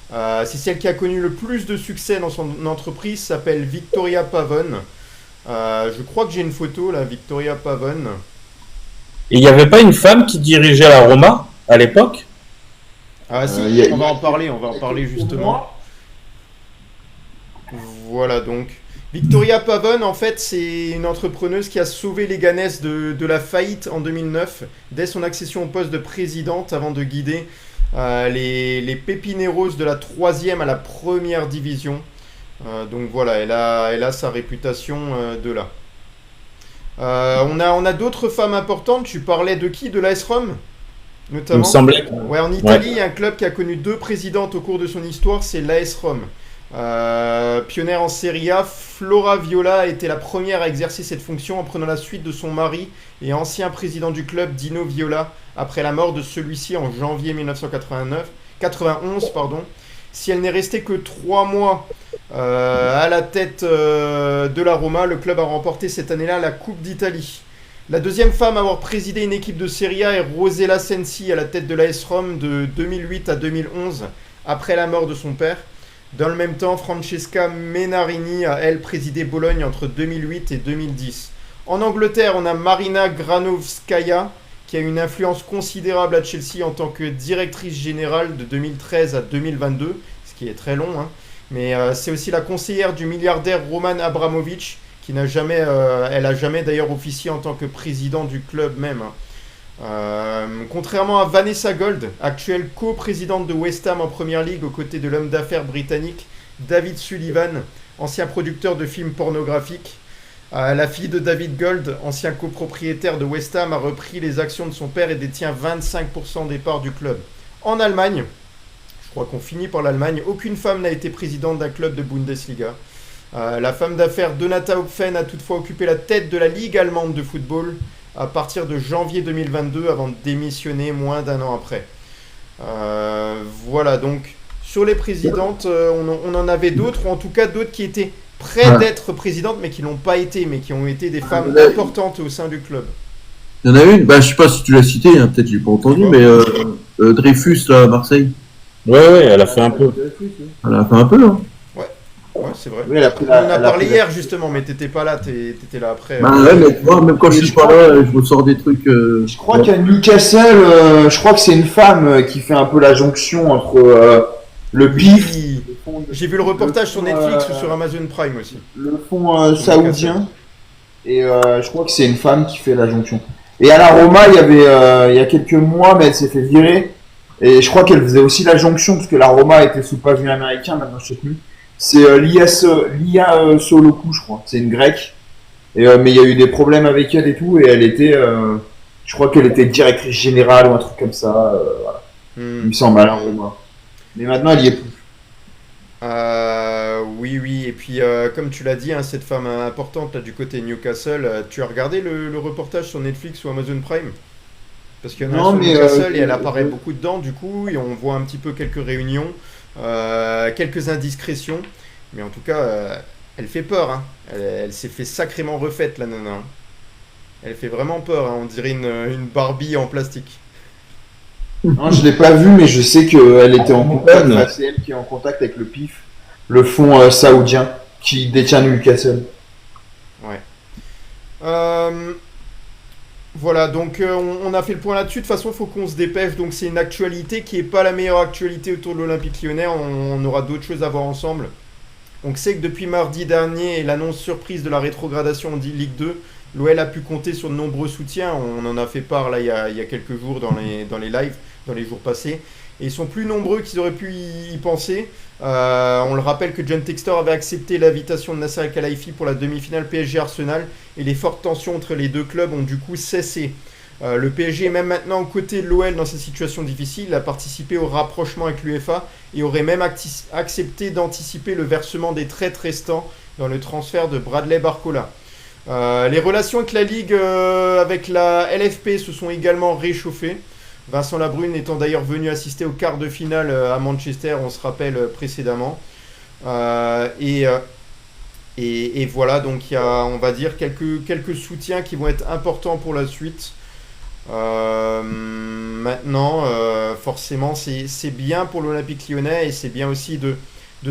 C'est celle qui a connu le plus de succès dans son entreprise, s'appelle Victoria Pavon. Je crois que j'ai une photo là, Victoria Pavon. Et il n'y avait pas une femme qui dirigeait la Roma à l'époque? Ah si, on va en parler justement. Voilà donc. Victoria Pavon, en fait, c'est une entrepreneuse qui a sauvé les Ganes de la faillite en 2009, dès son accession au poste de présidente, avant de guider les Pepineros de la 3e à la 1re division. Donc voilà, elle a sa réputation de là. On a d'autres femmes importantes. Tu parlais de qui? De l'AS Rome notamment. Il me semblait. Ouais, en Italie, il y a un club qui a connu 2 présidentes au cours de son histoire, c'est l'AS Rome. Pionnière en Serie A, Flora Viola a été la première à exercer cette fonction en prenant la suite de son mari et ancien président du club Dino Viola après la mort de celui-ci en janvier 1991. Si elle n'est restée que 3 mois à la tête de la Roma, le club a remporté cette année-là la Coupe d'Italie. La deuxième femme à avoir présidé une équipe de Serie A est Rosella Sensi à la tête de l'AS Rome de 2008 à 2011 après la mort de son père. Dans le même temps, Francesca Menarini a, elle, présidé Bologne entre 2008 et 2010. En Angleterre, on a Marina Granovskaya, qui a une influence considérable à Chelsea en tant que directrice générale de 2013 à 2022, ce qui est très long, hein. Mais c'est aussi la conseillère du milliardaire Roman Abramovich, qui n'a jamais, elle a jamais d'ailleurs officié en tant que président du club même, hein. Contrairement à Vanessa Gold, actuelle co-présidente de West Ham en Première Ligue aux côtés de l'homme d'affaires britannique David Sullivan, ancien producteur de films pornographiques, la fille de David Gold, ancien copropriétaire de West Ham, a repris les actions de son père et détient 25% des parts du club. En Allemagne, je crois qu'on finit par l'Allemagne, aucune femme n'a été présidente d'un club de Bundesliga. La femme d'affaires Donata Hopfen a toutefois occupé la tête de la Ligue allemande de football à partir de janvier 2022 avant de démissionner moins d'1 an après. Voilà, donc sur les présidentes, on en avait d'autres, ou en tout cas d'autres qui étaient près d'être présidentes mais qui l'ont pas été, mais qui ont été des femmes importantes au sein du club. Il y en a une, je sais pas si tu l'as cité, hein, peut-être j'ai pas entendu, mais Dreyfus là, à Marseille. Ouais, elle a fait un peu. Elle a fait un peu, hein. Ouais, c'est vrai. Oui, on en a parlé hier justement, mais t'étais pas là, t'étais là après. Ouais, mais tu vois, même quand je suis pas là, je ressors des trucs. Je crois qu'à Newcastle, je crois que c'est une femme qui fait un peu la jonction entre le PIF. J'ai vu le reportage sur Netflix ou sur Amazon Prime aussi. Le fonds saoudien. Et je crois que c'est une femme qui fait la jonction. Et à la Roma, il y a quelques mois, mais elle s'est fait virer. Et je crois qu'elle faisait aussi la jonction, parce que la Roma était sous pavillon américain, maintenant je sais plus. C'est Lia Soloku, je crois. C'est une grecque. Mais il y a eu des problèmes avec elle et tout. Et elle était, je crois qu'elle était directrice générale ou un truc comme ça. Voilà. Il me semble à la Roma. Mais maintenant, elle y est plus. Oui. Et puis, comme tu l'as dit, hein, cette femme importante là, du côté Newcastle, tu as regardé le reportage sur Netflix ou Amazon Prime? Parce qu'il y en a un sur Newcastle et elle apparaît beaucoup dedans, du coup, et on voit un petit peu quelques réunions. Quelques indiscrétions, mais en tout cas, elle fait peur, hein. Elle s'est fait sacrément refaite, la nana, hein. Elle fait vraiment peur, hein. On dirait une Barbie en plastique. Non, je l'ai pas vue, mais je sais qu'elle était en contact. Enfin, c'est elle qui est en contact avec le PIF, le fonds saoudien qui détient Newcastle. Ouais. Voilà, donc on a fait le point là-dessus. De toute façon, il faut qu'on se dépêche. Donc c'est une actualité qui n'est pas la meilleure actualité autour de l'Olympique Lyonnais. On aura d'autres choses à voir ensemble. On sait que depuis mardi dernier et l'annonce surprise de la rétrogradation en Ligue 2, l'OL a pu compter sur de nombreux soutiens. On en a fait part là il y a quelques jours dans les lives, dans les jours passés. Et ils sont plus nombreux qu'ils auraient pu y penser. On le rappelle que John Textor avait accepté l'invitation de Nasser Al-Khelaifi pour la demi-finale PSG Arsenal et les fortes tensions entre les deux clubs ont du coup cessé. Le PSG est même maintenant aux côtés de l'OL dans cette situation difficile. Il a participé au rapprochement avec l'UEFA et aurait même accepté d'anticiper le versement des traites restants dans le transfert de Bradley Barcola. Les relations avec la Ligue, avec la LFP se sont également réchauffées. Vincent Labrune étant d'ailleurs venu assister au quart de finale à Manchester, on se rappelle précédemment. Et voilà, donc il y a, on va dire, quelques soutiens qui vont être importants pour la suite. Maintenant, forcément, c'est bien pour l'Olympique Lyonnais et c'est bien aussi de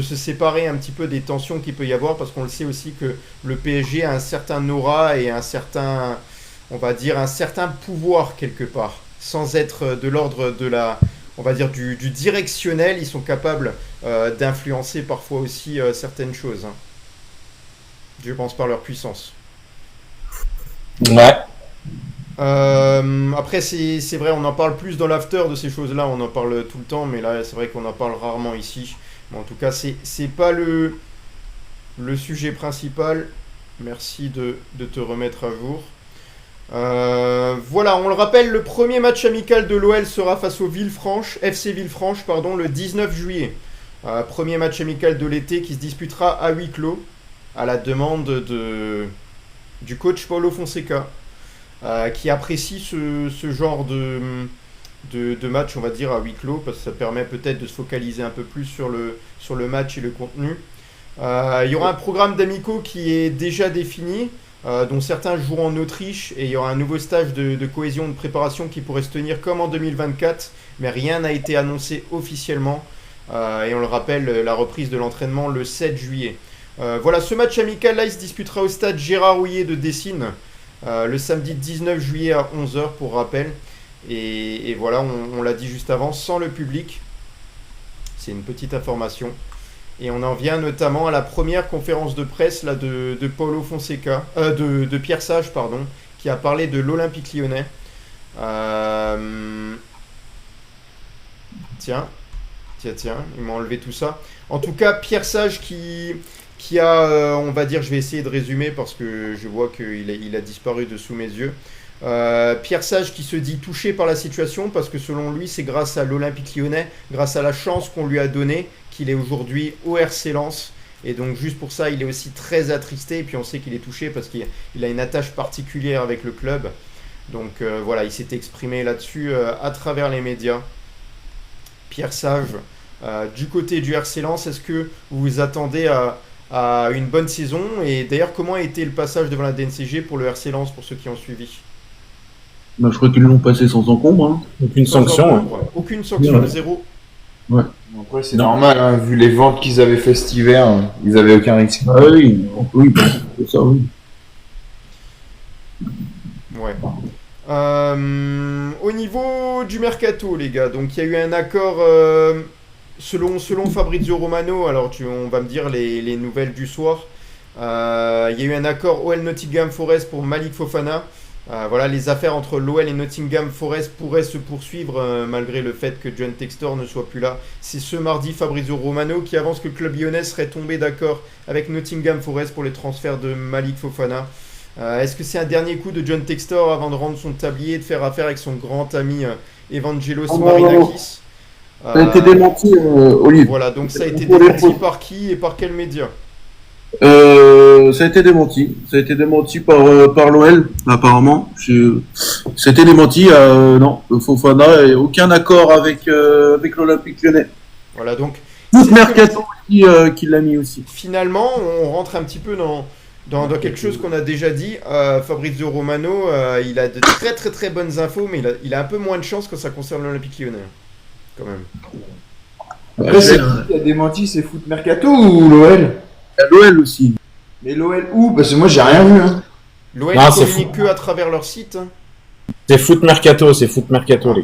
se séparer un petit peu des tensions qu'il peut y avoir, parce qu'on le sait aussi que le PSG a un certain aura et un certain, on va dire, un certain pouvoir quelque part, sans être de l'ordre de la, on va dire, du directionnel. Ils sont capables d'influencer parfois aussi certaines choses, hein. Je pense par leur puissance. Ouais. Après, c'est vrai, on en parle plus dans l'after de ces choses-là, on en parle tout le temps, mais là, c'est vrai qu'on en parle rarement ici. Mais en tout cas, c'est pas le sujet principal. Merci de te remettre à jour. Voilà, on le rappelle, le premier match amical de l'OL sera face au FC Villefranche, le 19 juillet. Premier match amical de l'été qui se disputera à huis clos, à la demande du coach Paulo Fonseca, qui apprécie ce genre de match, on va dire, à huis clos, parce que ça permet peut-être de se focaliser un peu plus sur le match et le contenu. Il y aura un programme d'amicaux qui est déjà défini, dont certains joueront en Autriche, et il y aura un nouveau stage de cohésion de préparation qui pourrait se tenir comme en 2024, mais rien n'a été annoncé officiellement. Et on le rappelle, la reprise de l'entraînement le 7 juillet. Voilà, ce match amical là, il se disputera au stade Gérard Houllier de Dessines, le samedi 19 juillet à 11h pour rappel. Et voilà, on l'a dit juste avant, sans le public. C'est une petite information. Et on en vient notamment à la première conférence de presse là, de Paulo Fonseca, de Pierre Sage, pardon, qui a parlé de l'Olympique Lyonnais. Tiens, il m'a enlevé tout ça. En tout cas, Pierre Sage qui a, on va dire, je vais essayer de résumer parce que je vois qu'il a disparu de sous mes yeux. Pierre Sage qui se dit touché par la situation parce que selon lui, c'est grâce à l'Olympique Lyonnais, grâce à la chance qu'on lui a donnée, qu'il est aujourd'hui au RC Lens. Et donc juste pour ça, il est aussi très attristé. Et puis on sait qu'il est touché parce qu'il a une attache particulière avec le club. Donc voilà, il s'est exprimé là-dessus à travers les médias. Pierre Sage, du côté du RC Lens, est-ce que vous vous attendez à une bonne saison? Et d'ailleurs, comment a été le passage devant la DNCG pour le RC Lens, pour ceux qui ont suivi? Bah, je crois qu'ils l'ont passé sans encombre. Hein. Aucune sanction. Aucune sanction, Ouais. Zéro. Ouais. Après, c'est normal, hein, vu les ventes qu'ils avaient fait cet hiver, ils avaient aucun risque. Ah oui, c'est ça, oui. Ouais. Au niveau du mercato, les gars, donc il y a eu un accord selon Fabrizio Romano. Alors on va me dire les nouvelles du soir. Il y a eu un accord OL Nottingham Forest pour Malik Fofana. Voilà, les affaires entre l'OL et Nottingham Forest pourraient se poursuivre malgré le fait que John Textor ne soit plus là. C'est ce mardi Fabrizio Romano qui avance que le club lyonnais serait tombé d'accord avec Nottingham Forest pour les transferts de Malik Fofana. Est-ce que c'est un dernier coup de John Textor avant de rendre son tablier et de faire affaire avec son grand ami Evangelos Marinakis? Ça a été démenti, Olivier. Voilà, donc ça a été démenti par qui et par quel média? Ça a été démenti. Ça a été démenti par l'OL, apparemment. Ça a été démenti. Non, Fofana n'a aucun accord avec l'Olympique Lyonnais. Voilà, donc. Tout Mercato qui l'a mis aussi. Finalement, on rentre un petit peu dans quelque chose qu'on a déjà dit. Fabrizio Romano, il a de très très très bonnes infos, mais il a un peu moins de chance quand ça concerne l'Olympique Lyonnais. Quand même. Après, c'est qui a démenti, c'est Foot Mercato ou l'OL? L'OL aussi. Mais l'OL où? Parce que moi j'ai rien vu. Hein. L'OL communique que à travers leur site. C'est Foot Mercato, les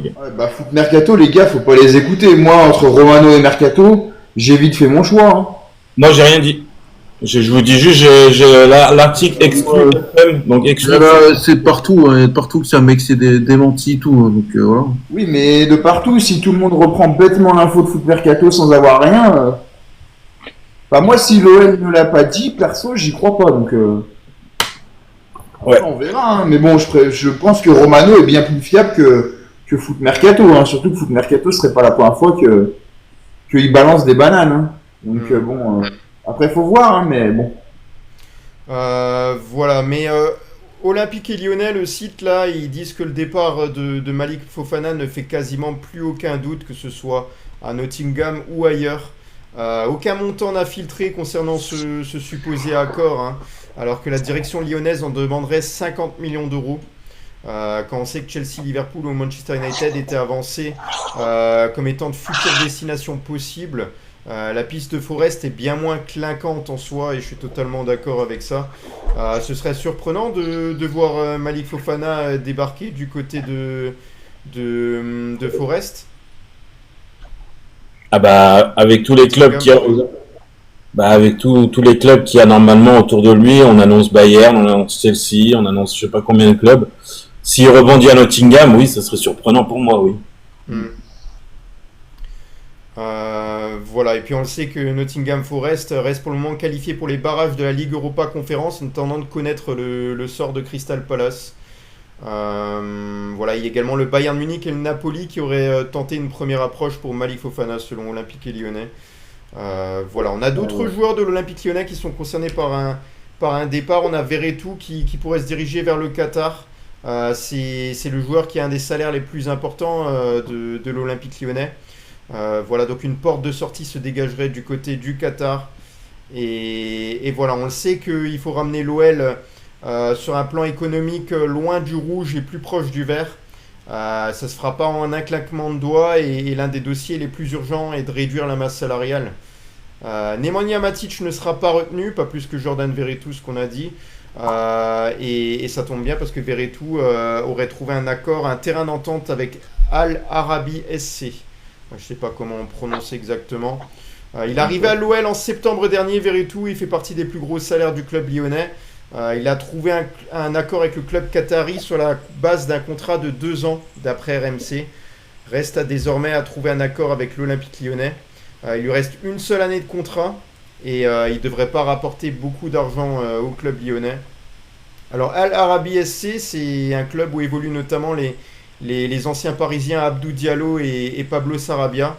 gars. Ouais, bah Foot Mercato, les gars, faut pas les écouter. Moi, entre Romano et Mercato, j'ai vite fait mon choix. Hein. Moi, j'ai rien dit. Je vous dis juste, j'ai l'article exclu, donc exclu. C'est partout, partout que c'est un mec c'est démenti tout, donc voilà. Oui, mais de partout, si tout le monde reprend bêtement l'info de Foot Mercato sans avoir rien. Bah moi, si l'OL ne l'a pas dit, perso, j'y crois pas, donc. Ouais. On verra, hein. Mais bon, je pense que Romano est bien plus fiable que Foot Mercato, hein. Surtout que Foot Mercato serait pas la première fois qu'il balance des bananes, hein. Donc après faut voir, hein, mais bon. Voilà, mais Olympique et Lyonnais, le site là, ils disent que le départ de Malik Fofana ne fait quasiment plus aucun doute, que ce soit à Nottingham ou ailleurs. Aucun montant n'a filtré concernant ce supposé accord, hein, alors que la direction lyonnaise en demanderait 50 millions d'euros. Quand on sait que Chelsea, Liverpool ou Manchester United étaient avancés comme étant de futures destinations possibles, la piste de Forest est bien moins clinquante en soi et je suis totalement d'accord avec ça. Ce serait surprenant de voir Malik Fofana débarquer du côté de Forest. Ah bah avec tous les clubs avec tous les clubs qu'il y a normalement autour de lui, on annonce Bayern, on annonce Chelsea, on annonce je sais pas combien de clubs. S'il rebondit à Nottingham, oui, ça serait surprenant pour moi, oui. Voilà, et puis on le sait que Nottingham Forest reste pour le moment qualifié pour les barrages de la Ligue Europa Conférence, en attendant de connaître le sort de Crystal Palace. Voilà, il y a également le Bayern Munich et le Napoli qui auraient tenté une première approche pour Malik Fofana selon Olympique et Lyonnais. Voilà, on a d'autres joueurs de l'Olympique Lyonnais qui sont concernés par un départ. On a Verretou qui pourrait se diriger vers le Qatar. C'est le joueur qui a un des salaires les plus importants de l'Olympique Lyonnais. Voilà, donc une porte de sortie se dégagerait du côté du Qatar. Et voilà, on le sait qu'il faut ramener l'OL sur un plan économique loin du rouge et plus proche du vert. Ça se fera pas en un claquement de doigts et l'un des dossiers les plus urgents est de réduire la masse salariale. Nemanja Matic ne sera pas retenu, pas plus que Jordan Verretou, ce qu'on a dit. Et ça tombe bien parce que Verretou aurait trouvé un accord, un terrain d'entente avec Al Arabi SC. Je ne sais pas comment on prononce exactement. Il est arrivé à l'OL en septembre dernier, Verretou. Il fait partie des plus gros salaires du club lyonnais. Il a trouvé un accord avec le club qatari sur la base d'un contrat de 2 ans d'après RMC. Reste désormais à trouver un accord avec l'Olympique Lyonnais. Il lui reste une seule année de contrat et il ne devrait pas rapporter beaucoup d'argent au club lyonnais. Alors Al Arabi SC, c'est un club où évoluent notamment les anciens parisiens Abdou Diallo et Pablo Sarabia.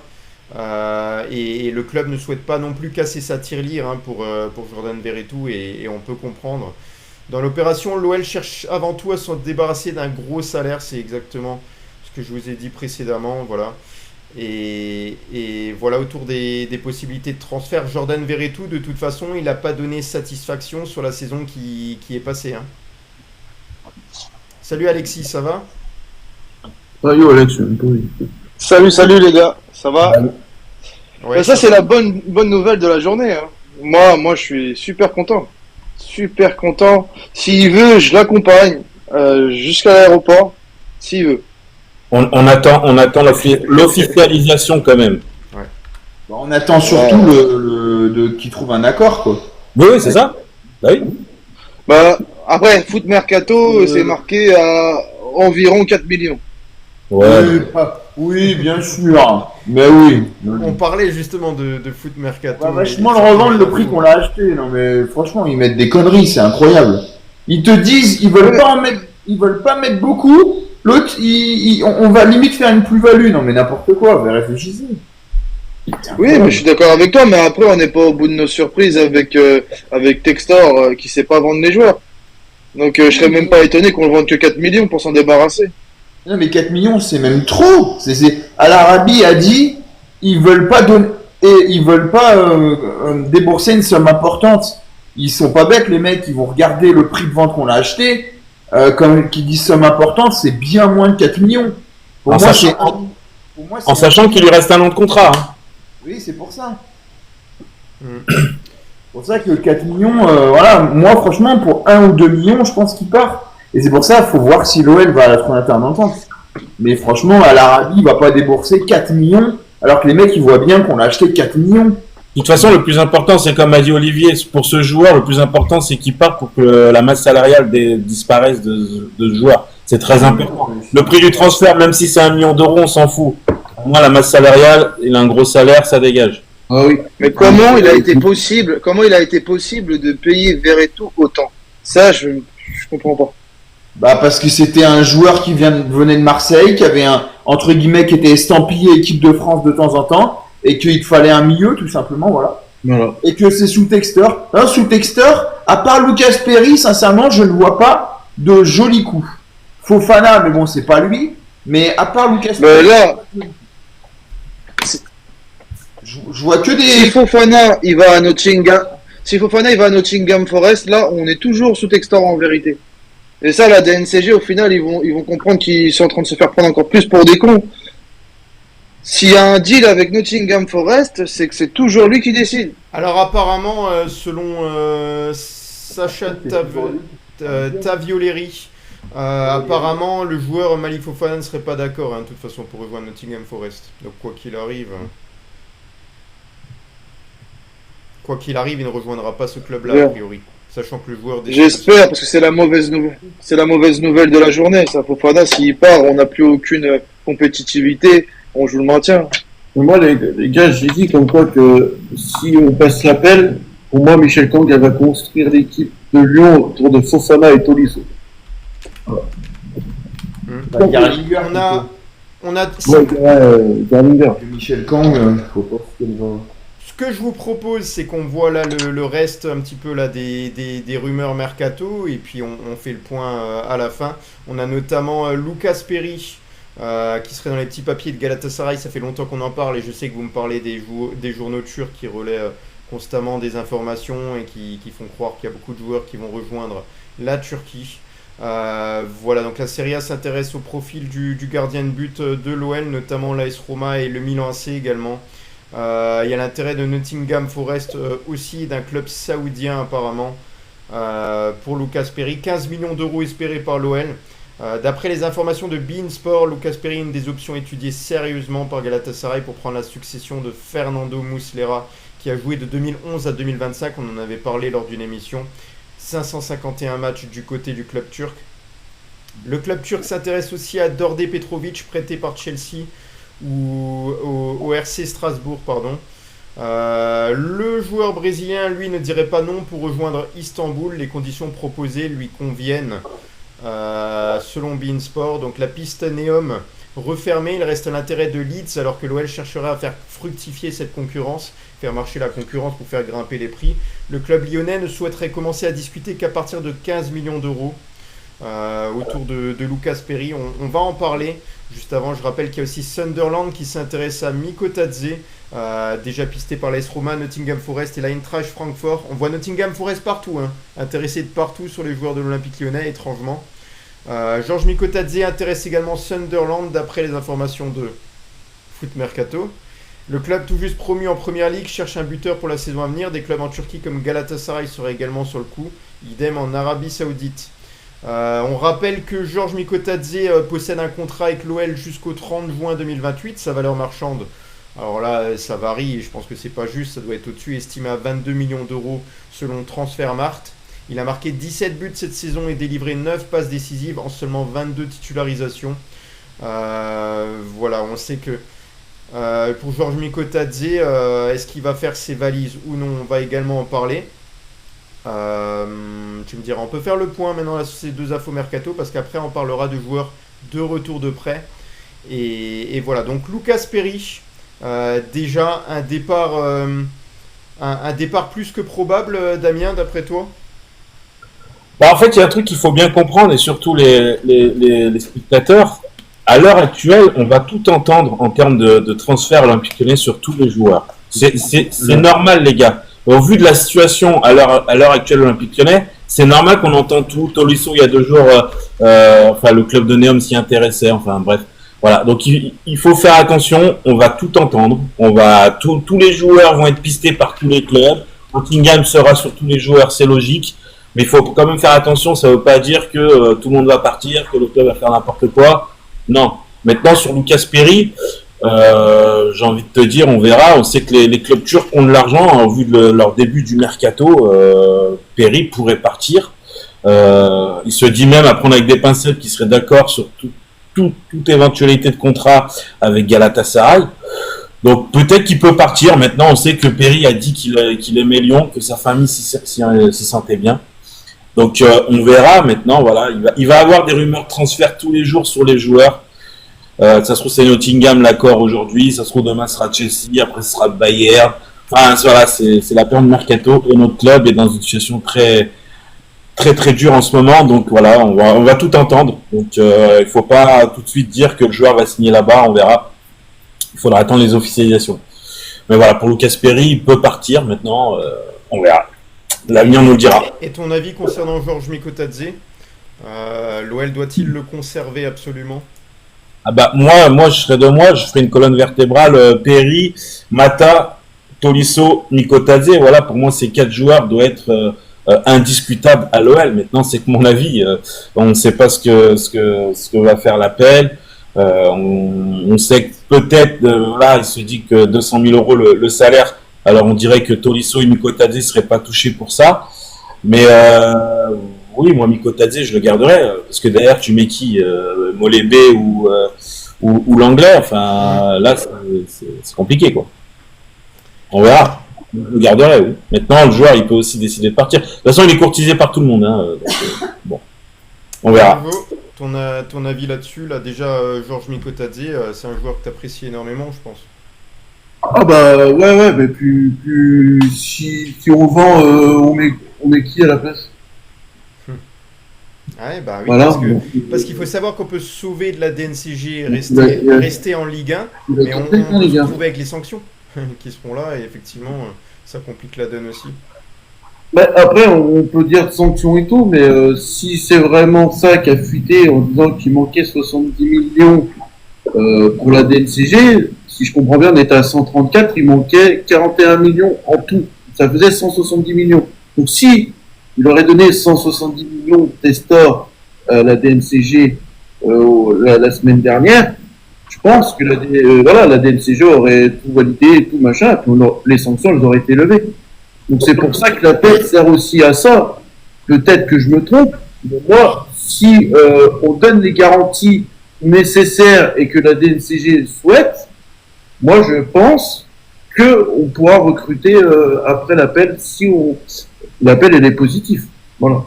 Et le club ne souhaite pas non plus casser sa tirelire pour Jordan Verretou et on peut comprendre. Dans l'opération, l'OL cherche avant tout à se débarrasser d'un gros salaire, c'est exactement ce que je vous ai dit précédemment. Voilà. Et voilà autour des possibilités de transfert. Jordan Verretou, de toute façon, il n'a pas donné satisfaction sur la saison qui est passée. Hein. Salut Alexis, ça va ? Salut Alex, Salut les gars, ça va? Ouais, ça c'est la bonne nouvelle de la journée. Hein. Moi je suis super content. Super content. S'il veut, je l'accompagne jusqu'à l'aéroport. S'il veut. On attend l'officialisation quand même. Bah, on attend surtout qu'il trouve un accord, quoi. Oui, c'est ça. Bah oui. Bah, après, Foot Mercato, c'est marqué à environ 4 millions. Ouais. Oui, bien sûr. Mais oui. On parlait justement de Foot Mercato. On va vachement le revendre le prix qu'on l'a acheté. Non mais franchement, ils mettent des conneries, c'est incroyable. Ils te disent, ils veulent pas mettre beaucoup. L'autre, on va limite faire une plus-value. Non mais n'importe quoi, mais réfléchissez. Oui, mais je suis d'accord avec toi, mais après on n'est pas au bout de nos surprises avec Textor qui sait pas vendre les joueurs. Donc je serais même pas étonné qu'on le vende que 4 millions pour s'en débarrasser. Non mais 4 millions c'est même trop. Al Arabi a dit ils veulent pas débourser une somme importante. Ils sont pas bêtes les mecs, ils vont regarder le prix de vente qu'on a acheté. Comme qui dit somme importante, c'est bien moins de 4 millions. En sachant qu'il lui reste un an de contrat. Hein. Oui, c'est pour ça. C'est pour ça que 4 millions, voilà, moi franchement pour 1 ou 2 millions, je pense qu'il part. Et c'est pour ça qu'il faut voir si l'OL va à la fenêtre d'entente. Mais franchement, à l'Arabie, il va pas débourser 4 millions, alors que les mecs, ils voient bien qu'on a acheté 4 millions. De toute façon, le plus important, c'est comme a dit Olivier, pour ce joueur, le plus important, c'est qu'il parte pour que la masse salariale disparaisse de ce joueur. C'est très important. Le prix du transfert, même si c'est 1 million d'euros, on s'en fout. Pour moi, la masse salariale, il a un gros salaire, ça dégage. Ah oui. Mais comment il a été possible de payer Verretou autant? Ça, je Je comprends pas. Bah parce que c'était un joueur qui venait de Marseille, qui avait un entre guillemets qui était estampillé équipe de France de temps en temps, et qu'il te fallait un milieu tout simplement, voilà. Voilà. Et que c'est sous texteur. Non, sous texteur, à part Lucas Perry, sincèrement, je ne vois pas de jolis coups. Fofana, mais bon, c'est pas lui. Mais à part Lucas Mais Perry, là, je vois que si des. Fofana il va à Nottingham Forest, là, on est toujours sous Textor en vérité. Et ça, la DNCG, au final, ils vont comprendre qu'ils sont en train de se faire prendre encore plus pour des cons. S'il y a un deal avec Nottingham Forest, c'est que c'est toujours lui qui décide. Alors apparemment, selon Sacha Tavioleri, apparemment le joueur Malik Fofana ne serait pas d'accord, de toute façon, pour rejoindre Nottingham Forest. Donc quoi qu'il arrive, il ne rejoindra pas ce club-là, a priori. Sachant que le joueur... J'espère, parce que c'est la mauvaise nouvelle. C'est la mauvaise nouvelle de la journée. Ça, Fofana, s'il part, on n'a plus aucune compétitivité. On joue le maintien. Mais moi, les gars, j'ai dit comme quoi que si on passe l'appel, pour moi, Michel Kang, elle va construire l'équipe de Lyon autour de Fofana et Tolisso. Voilà. Garlinger, On a... Garlinger. Michel Kang, faut pas qu'il va. Ce que je vous propose, c'est qu'on voit là le reste un petit peu là des rumeurs mercato, et puis on fait le point à la fin. On a notamment Lucas Perry, qui serait dans les petits papiers de Galatasaray. Ça fait longtemps qu'on en parle, et je sais que vous me parlez des journaux turcs qui relaient constamment des informations et qui font croire qu'il y a beaucoup de joueurs qui vont rejoindre la Turquie. Voilà, donc la Serie A s'intéresse au profil du gardien de but de l'OL, notamment l'AS Roma et le Milan AC également. Il y a l'intérêt de Nottingham Forest aussi, d'un club saoudien apparemment, pour Lucas Perry. 15 millions d'euros espérés par l'OL. D'après les informations de beIN Sport, Lucas Perry est une des options étudiées sérieusement par Galatasaray pour prendre la succession de Fernando Muslera, qui a joué de 2011 à 2025, on en avait parlé lors d'une émission. 551 matchs du côté du club turc. Le club turc s'intéresse aussi à Dorde Petrovic, prêté par Chelsea ou au RC Strasbourg, pardon. Le joueur brésilien, lui, ne dirait pas non pour rejoindre Istanbul. Les conditions proposées lui conviennent, selon beIN Sport. Donc la piste Neom refermée, il reste l'intérêt de Leeds, alors que l'OL chercherait à faire fructifier cette concurrence, faire marcher la concurrence pour faire grimper les prix. Le club lyonnais ne souhaiterait commencer à discuter qu'à partir de 15 millions d'euros autour de Lucas Perry. On va en parler. Juste avant, je rappelle qu'il y a aussi Sunderland qui s'intéresse à Mikotadze, déjà pisté par l'AS Roma, Nottingham Forest et l'Eintracht Francfort. On voit Nottingham Forest partout, intéressé de partout sur les joueurs de l'Olympique Lyonnais, étrangement. Georges Mikotadze intéresse également Sunderland d'après les informations de Foot Mercato. Le club tout juste promu en Première Ligue cherche un buteur pour la saison à venir. Des clubs en Turquie comme Galatasaray seraient également sur le coup. Idem en Arabie Saoudite. On rappelle que Georges Mikotadze possède un contrat avec l'OL jusqu'au 30 juin 2028. Sa valeur marchande, alors là, ça varie. Je pense que c'est pas juste. Ça doit être au-dessus, estimé à 22 millions d'euros selon Transfermarkt. Il a marqué 17 buts cette saison et délivré 9 passes décisives en seulement 22 titularisations. Voilà, on sait que pour Georges Mikotadze, est-ce qu'il va faire ses valises ou non? On va également en parler. Tu me diras, on peut faire le point maintenant là, sur ces deux infos mercato, parce qu'après on parlera de joueurs de retour de prêt. Et voilà, donc Lucas Perry, déjà un départ plus que probable, Damien, d'après toi? En fait, il y a un truc qu'il faut bien comprendre, et surtout les spectateurs. À l'heure actuelle, on va tout entendre en termes de transfert olympique lyonnais sur tous les joueurs. C'est normal, les gars. Au vu de la situation à l'heure actuelle olympique lyonnais, c'est normal qu'on entend tout. Tolisso, il y a 2 jours, le club de Neom s'y intéressait. Enfin, bref. Voilà. Donc, il faut faire attention. On va tout entendre. Tous les joueurs vont être pistés par tous les clubs. Nottingham sera sur tous les joueurs, c'est logique. Mais il faut quand même faire attention. Ça ne veut pas dire que tout le monde va partir, que le club va faire n'importe quoi. Non. Maintenant, sur Lucas Perry, j'ai envie de te dire, on verra. On sait que les clubs turcs ont de l'argent. Au vu de leur début du mercato, Perry pourrait partir. Il se dit même, à prendre avec des pincettes, qu'il serait d'accord sur toute éventualité de contrat avec Galatasaray. Donc peut-être qu'il peut partir. Maintenant, on sait que Perry a dit qu'il aimait Lyon, que sa famille s'y sentait bien. Donc on verra maintenant, voilà, il va avoir des rumeurs de transfert tous les jours sur les joueurs. Ça se trouve c'est Nottingham l'accord aujourd'hui, ça se trouve demain ce sera Chelsea, après ce sera Bayern. Enfin voilà, c'est la période de mercato et notre club est dans une situation très très très dure en ce moment, donc voilà, on va tout entendre. Donc il faut pas tout de suite dire que le joueur va signer là-bas, on verra. Il faudra attendre les officialisations. Mais voilà, pour Lucas Perry, il peut partir maintenant, on verra. L'avenir nous le dira. Et ton avis concernant Georges Mikotadze, l'OL doit-il le conserver absolument? Ah bah moi je serais de moi, je ferais une colonne vertébrale Perry, Mata, Tolisso, Mikotadze. Voilà, pour moi ces 4 joueurs doivent être indiscutables à l'OL. Maintenant c'est que mon avis, on ne sait pas ce que va faire l'appel. On sait que peut-être là il se dit que 200 000 euros le salaire. Alors on dirait que Tolisso et Mikotadze ne seraient pas touchés pour ça. Mais oui, moi Mikotadze je le garderais. Parce que derrière tu mets qui Molébé ou l'anglais. Enfin là c'est compliqué quoi. On verra. Je le garderais, oui. Maintenant le joueur il peut aussi décider de partir. De toute façon il est courtisé par tout le monde. Hein, donc, bon. On verra. Ton avis là-dessus, là déjà Georges Mikotadze, c'est un joueur que tu apprécies énormément je pense. Ah bah ouais, mais puis si on vend, on met qui à la place? Ouais, bah oui, Voilà, parce qu'il faut savoir qu'on peut se sauver de la DNCG et rester en Ligue 1, mais on peut se retrouver avec les sanctions qui seront là, et effectivement, ça complique la donne aussi. Bah, après, on peut dire sanctions et tout, mais si c'est vraiment ça qui a fuité en disant qu'il manquait 70 millions pour la DNCG, si je comprends bien, on était à 134, il manquait 41 millions en tout. Ça faisait 170 millions. Donc si il aurait donné 170 millions de testors à la DNCG la semaine dernière, je pense que la DNCG aurait tout validé et tout machin, et puis les sanctions elles auraient été levées. Donc c'est pour ça que l'appel sert aussi à ça. Peut-être que je me trompe, mais moi, si on donne les garanties nécessaires et que la DNCG souhaite, moi je pense qu'on pourra recruter après l'appel si l'appel est positif. Voilà. Ouais.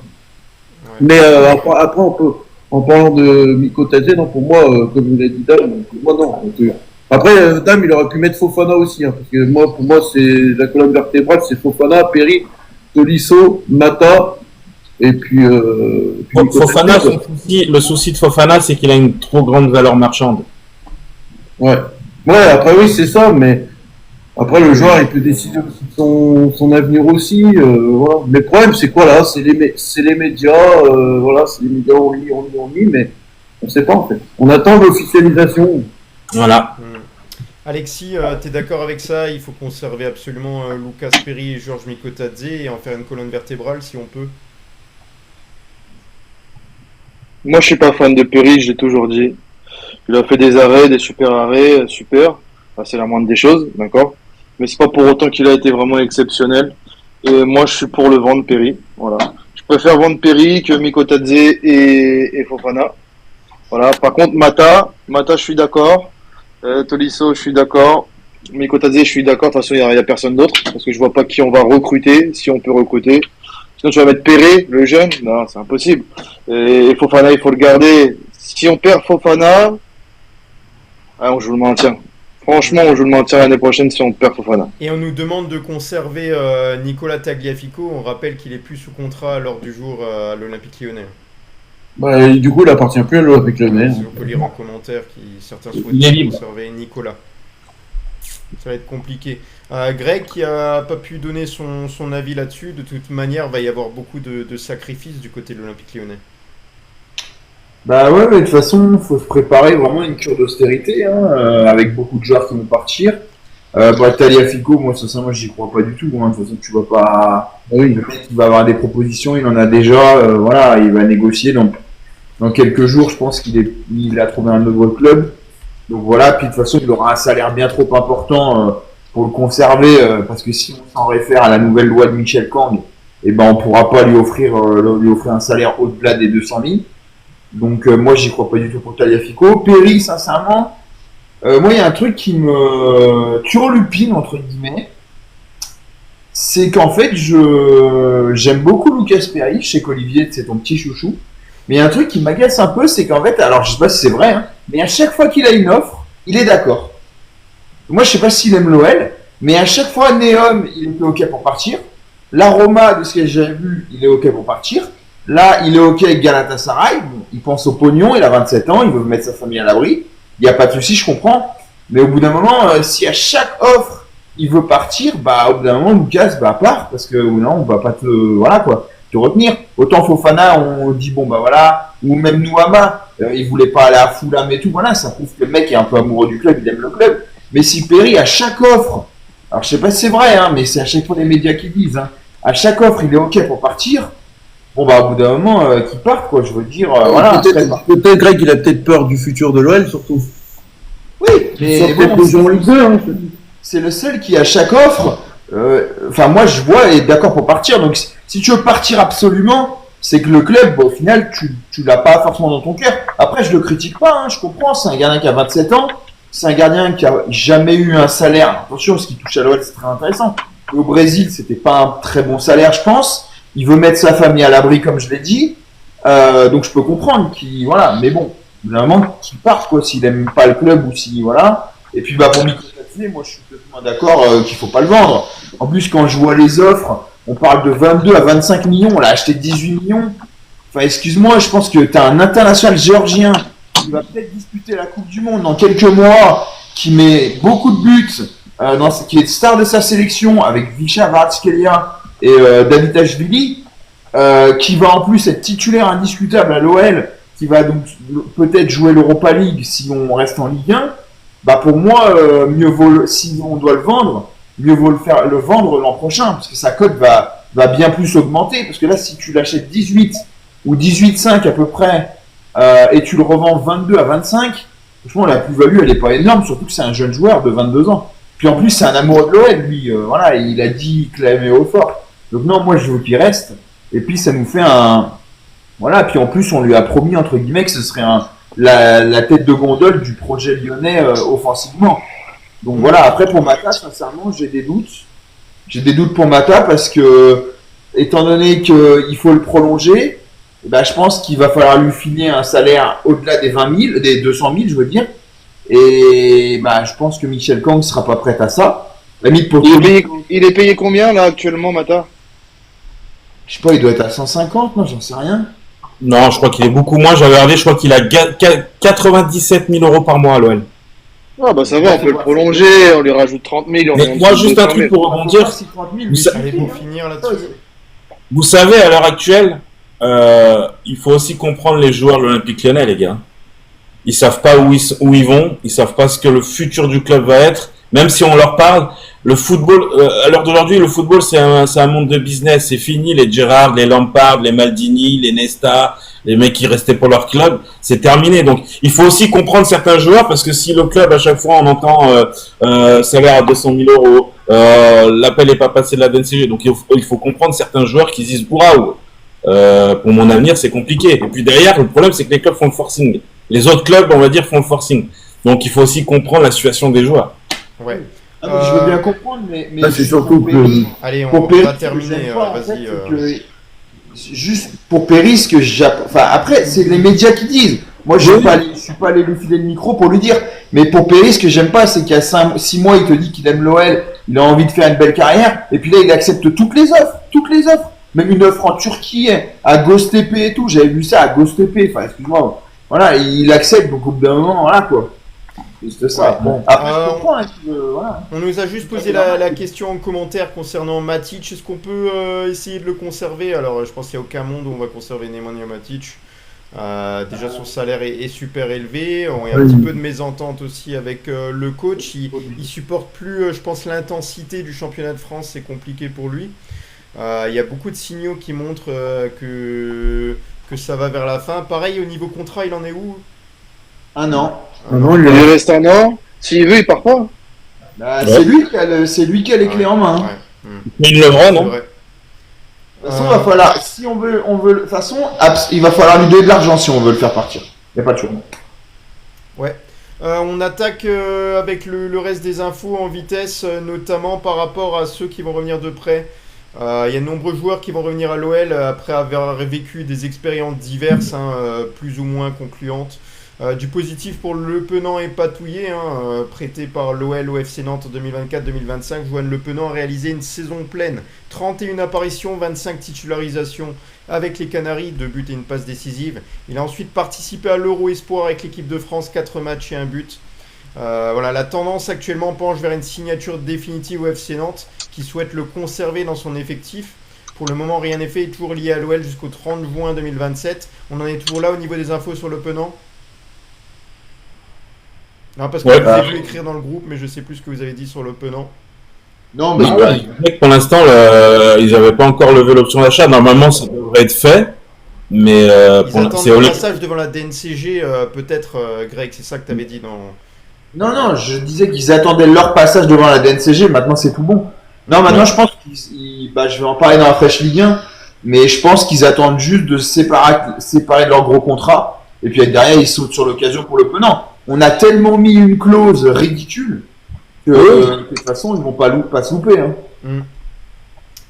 Mais après on peut, en parlant de Mikotadze, non pour moi, comme vous l'avez dit Dame, moi non. Donc, après Dame il aurait pu mettre Fofana aussi, hein, parce que pour moi c'est la colonne vertébrale, c'est Fofana, Perry, Tolisso, Mata. Et puis, Fofana, le souci de Fofana, c'est qu'il a une trop grande valeur marchande. Ouais, après oui, c'est ça, mais après le joueur, il peut décider aussi de son avenir aussi. Voilà. Mais le problème, c'est quoi là? C'est les médias, voilà, c'est les médias, on lit, mais on sait pas en fait. On attend l'officialisation. Voilà. Alexis, t'es d'accord avec ça? Il faut conserver absolument Lucas Perry et Georges Mikotadze et en faire une colonne vertébrale si on peut. Moi, je suis pas fan de Perry, j'ai toujours dit. Il a fait des arrêts, des super arrêts, super. Enfin, c'est la moindre des choses, d'accord. Mais c'est pas pour autant qu'il a été vraiment exceptionnel. Et moi, je suis pour le vendre Perry. Voilà. Je préfère vendre Perry que Mikotadze et Fofana. Voilà. Par contre, Mata, je suis d'accord. Tolisso, je suis d'accord. Mikotadze, je suis d'accord. De toute façon, il y a personne d'autre parce que je vois pas qui on va recruter, si on peut recruter. Sinon, tu vas mettre Perret, le jeune. Non, c'est impossible. Et Fofana, il faut le garder. Si on perd Fofana, on joue le maintien. Franchement, on joue le maintien l'année prochaine si on perd Fofana. Et on nous demande de conserver Nicolas Tagliafico. On rappelle qu'il est plus sous contrat lors du jour à l'Olympique Lyonnais. Bah, du coup, il appartient plus à l'Olympique Lyonnais. Si on peut lire en commentaire certains souhaitent conserver Nicolas. Ça va être compliqué. Greg qui a pas pu donner son avis là-dessus. De toute manière, il va y avoir beaucoup de sacrifices du côté de l'Olympique Lyonnais. Bah ouais, mais de toute façon, il faut se préparer vraiment à une cure d'austérité, hein, avec beaucoup de joueurs qui vont partir. Tagliafico, moi j'y crois pas du tout. Hein. De toute façon, tu vas pas. Le mec il va avoir des propositions, il en a déjà. Voilà, il va négocier. Donc, dans quelques jours, je pense qu'il a trouvé un nouveau club. Donc voilà, puis de toute façon, il aura un salaire bien trop important pour le conserver, parce que si on s'en réfère à la nouvelle loi de Michel Kang, eh ben on pourra pas lui offrir un salaire au-delà des 200 000. Donc moi j'y crois pas du tout pour Tagliafico. Perry, sincèrement, moi il y a un truc qui me turlupine entre guillemets, c'est qu'en fait, j'aime beaucoup Lucas Perry. Je sais qu'Olivier, c'est ton petit chouchou. Mais il y a un truc qui m'agace un peu, c'est qu'en fait, alors je sais pas si c'est vrai, hein, mais à chaque fois qu'il a une offre, il est d'accord. Moi, je sais pas s'il aime l'OL, mais à chaque fois, Neom, il était OK pour partir. La Roma, de ce que j'ai vu, il est OK pour partir. Là, il est OK avec Galatasaray. Bon, il pense au pognon, il a 27 ans, il veut mettre sa famille à l'abri. Il n'y a pas de souci, je comprends. Mais au bout d'un moment, si à chaque offre, il veut partir, bah, au bout d'un moment, Lucas, bah, part, parce que non, on va pas voilà, quoi, te retenir. Autant Fofana, on dit, bon, bah, voilà, ou même Nouama, il voulait pas aller à Fulham et tout, voilà, ça prouve que le mec est un peu amoureux du club, il aime le club. Mais si Perry, à chaque offre, alors je sais pas si c'est vrai, hein, mais c'est à chaque fois les médias qui disent, hein, à chaque offre, il est OK pour partir, bon, bah, au bout d'un moment, qu'il parte, quoi, je veux dire, voilà. Peut-être, Greg, il a peut-être peur du futur de l'OL, surtout. Oui, mais bon, c'est le seul qui, à chaque offre, enfin, moi, je vois, est d'accord pour partir. Donc, si tu veux partir absolument, c'est que le club, au final, tu l'as pas forcément dans ton cœur. Après, je le critique pas, hein, je comprends. C'est un gardien qui a 27 ans. C'est un gardien qui a jamais eu un salaire. Attention, ce qui touche à l'OL, c'est très intéressant. Au Brésil, c'était pas un très bon salaire, je pense. Il veut mettre sa famille à l'abri, comme je l'ai dit. Donc, je peux comprendre qu'il, voilà. Mais bon, vraiment, qu'il parte, quoi, s'il aime pas le club ou si, voilà. Et puis, bah, pour Nicolas Tatzé, moi, je suis complètement d'accord qu'il faut pas le vendre. En plus, quand je vois les offres, on parle de 22 à 25 millions. On l'a acheté 18 millions. Enfin, excuse-moi, je pense que tu as un international géorgien qui va peut-être disputer la Coupe du Monde dans quelques mois, qui met beaucoup de buts, qui est star de sa sélection avec Visha Kvaratskhelia et Davitashvili, qui va en plus être titulaire indiscutable à l'OL, qui va donc peut-être jouer l'Europa League si on reste en Ligue 1. Bah pour moi, mieux vaut, si on doit le vendre, mieux vaut le vendre l'an prochain, parce que sa cote va bien plus augmenter, parce que là, si tu l'achètes 18 ou 18,5 à peu près, et tu le revends 22 à 25, franchement, la plus-value, elle n'est pas énorme, surtout que c'est un jeune joueur de 22 ans. Puis en plus, c'est un amoureux de l'OL, lui, voilà, il a dit qu'il aimait au fort. Donc non, moi, je veux qu'il reste, et puis ça nous fait un... Voilà, puis en plus, on lui a promis, entre guillemets, que ce serait la tête de gondole du projet lyonnais offensivement. Donc voilà, après pour Mata, sincèrement, j'ai des doutes. J'ai des doutes pour Mata parce que, étant donné qu'il faut le prolonger, bah, je pense qu'il va falloir lui filer un salaire au-delà des 20 000, des 200 000, je veux dire. Et bah, je pense que Michel Kang sera pas prêt à ça. Il est payé combien là actuellement, Mata? Je sais pas, il doit être à 150, non, j'en sais rien. Non, je crois qu'il est beaucoup moins. J'avais regardé, je crois qu'il a 97 000 euros par mois à l'OL. Ah bah ça va, on peut le prolonger, on lui rajoute 30 000. Mais moi, juste un truc pour rebondir. Allez, pour finir là-dessus. Vous savez, à l'heure actuelle, il faut aussi comprendre les joueurs de l'Olympique Lyonnais, les gars. Ils savent pas où ils vont, ils savent pas ce que le futur du club va être. Même si on leur parle, le football, à l'heure d'aujourd'hui, le football, c'est un monde de business. C'est fini, les Gerrard, les Lampard, les Maldini, les Nesta, les mecs qui restaient pour leur club. C'est terminé. Donc, il faut aussi comprendre certains joueurs parce que si le club, à chaque fois, on entend salaire à 200 000 euros, l'appel n'est pas passé de la DNCG. Donc, il faut comprendre certains joueurs qui disent waouh, pour mon avenir, c'est compliqué. Et puis derrière, le problème, c'est que les clubs font le forcing. Les autres clubs, on va dire, font le forcing. Donc, il faut aussi comprendre la situation des joueurs. Ouais. Je veux bien comprendre, mais c'est surtout que... Allez, pour on Perry, va terminer. Vas-y. Juste pour Perry, ce que enfin après, c'est les médias qui disent. Moi, je suis pas allé lui filer le micro pour lui dire. Mais pour Perry, ce que j'aime pas, c'est qu'il y a 6 mois, il te dit qu'il aime l'OL, il a envie de faire une belle carrière, et puis là, il accepte toutes les offres. Même une offre en Turquie, à Göztepe et tout. J'avais vu ça à Göztepe. Enfin, excuse-moi. Voilà, il accepte. Donc au bout d'un moment, voilà quoi. C'est ça. Ouais. Bon. Après, je comprends. Voilà. On nous a juste posé la question en commentaire concernant Matic. Est-ce qu'on peut essayer de le conserver? Alors, je pense qu'il n'y a aucun monde où on va conserver Nemanja Matic. Déjà, son salaire est super élevé. Il y a un petit peu de mésentente aussi avec le coach. Il supporte plus, je pense, l'intensité du championnat de France. C'est compliqué pour lui. Il y a beaucoup de signaux qui montrent que ça va vers la fin. Pareil, au niveau contrat, il en est où? Un an. Il reste un an. S'il veut, il part pas. Bah, ouais. C'est lui qui a les clés en main. Ouais. Mais il le vend, non? De toute façon, il va falloir, si on veut, de toute façon, il va falloir lui donner de l'argent si on veut le faire partir. Il n'y a pas de choix. Ouais. On attaque avec le reste des infos en vitesse, notamment par rapport à ceux qui vont revenir de près. Il y a de nombreux joueurs qui vont revenir à l'OL après avoir vécu des expériences diverses, plus ou moins concluantes. Du positif pour Le Penant et Patouillet, prêté par l'OL au FC Nantes en 2024-2025. Joanne Le Penant a réalisé une saison pleine, 31 apparitions, 25 titularisations avec les Canaries, 2 buts et une passe décisive. Il a ensuite participé à l'Euro Espoir avec l'équipe de France, 4 matchs et 1 but. Voilà, la tendance actuellement penche vers une signature définitive au FC Nantes qui souhaite le conserver dans son effectif. Pour le moment, rien n'est fait, il est toujours lié à l'OL jusqu'au 30 juin 2027. On en est toujours là au niveau des infos sur Le Penant. Non, parce que vous avez vu écrire dans le groupe, mais je sais plus ce que vous avez dit sur Le Penant. Non, mais Pour l'instant, ils n'avaient pas encore levé l'option d'achat. Normalement, ça devrait être fait. Mais ils attendent le passage devant la DNCG, peut-être, Greg, c'est ça que tu avais dit dans... Non, je disais qu'ils attendaient leur passage devant la DNCG, maintenant c'est tout bon. Non, maintenant je pense je vais en parler dans la fraîche Ligue 1, mais je pense qu'ils attendent juste de se séparer de leur gros contrat, et puis derrière ils sautent sur l'occasion pour Le Penant. On a tellement mis une clause ridicule que de toute façon ils vont pas se louper.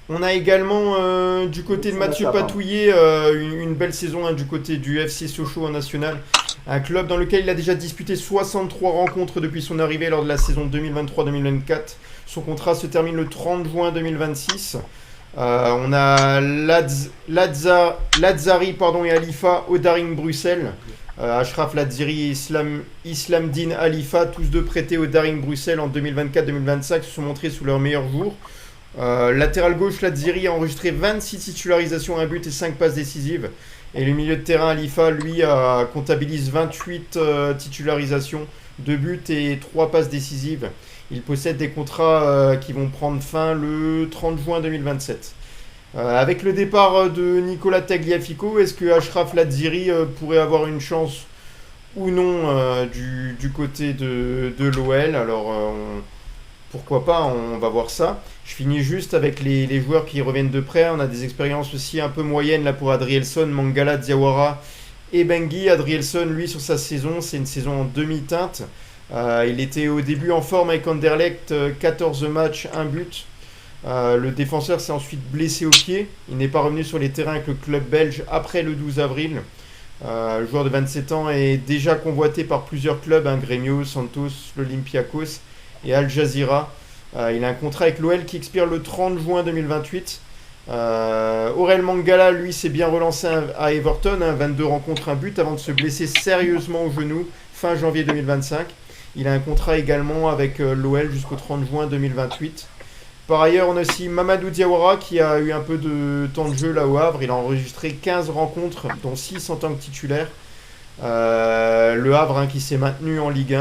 On a également du côté de Mathieu Patouillet une belle saison du côté du FC Sochaux en national. Un club dans lequel il a déjà disputé 63 rencontres depuis son arrivée lors de la saison 2023-2024. Son contrat se termine le 30 juin 2026. On a Lazzari et Alifa au Daring Bruxelles. Achraf Lazzari et Islamdine Alifa, tous deux prêtés au Daring Bruxelles en 2024-2025, se sont montrés sous leurs meilleurs jours. Latéral gauche, Lazzari a enregistré 26 titularisations, 1 but et 5 passes décisives. Et le milieu de terrain, Alifa, lui, comptabilise 28 titularisations, 2 buts et 3 passes décisives. Il possède des contrats qui vont prendre fin le 30 juin 2027. Avec le départ de Nicolas Tagliafico, est-ce que Achraf Lazzari pourrait avoir une chance ou non du côté de l'OL? Alors, pourquoi pas, on va voir ça. Je finis juste avec les joueurs qui reviennent de près. On a des expériences aussi un peu moyennes là pour Adrielson, Mangala, Diawara et Bengi. Adrielson, lui, sur sa saison, c'est une saison en demi-teinte. Il était au début en forme avec Anderlecht, 14 matchs, 1 but. Le défenseur s'est ensuite blessé au pied. Il n'est pas revenu sur les terrains avec le club belge après le 12 avril. Le joueur de 27 ans est déjà convoité par plusieurs clubs, Grêmio, Santos, l'Olympiakos et Al Jazeera. Il a un contrat avec l'OL qui expire le 30 juin 2028. Aurel Mangala, lui, s'est bien relancé à Everton, 22 rencontres, 1 but, avant de se blesser sérieusement au genou fin janvier 2025. Il a un contrat également avec l'OL jusqu'au 30 juin 2028. Par ailleurs, on a aussi Mamadou Diawara qui a eu un peu de temps de jeu là au Havre. Il a enregistré 15 rencontres, dont 6 en tant que titulaire. Le Havre qui s'est maintenu en Ligue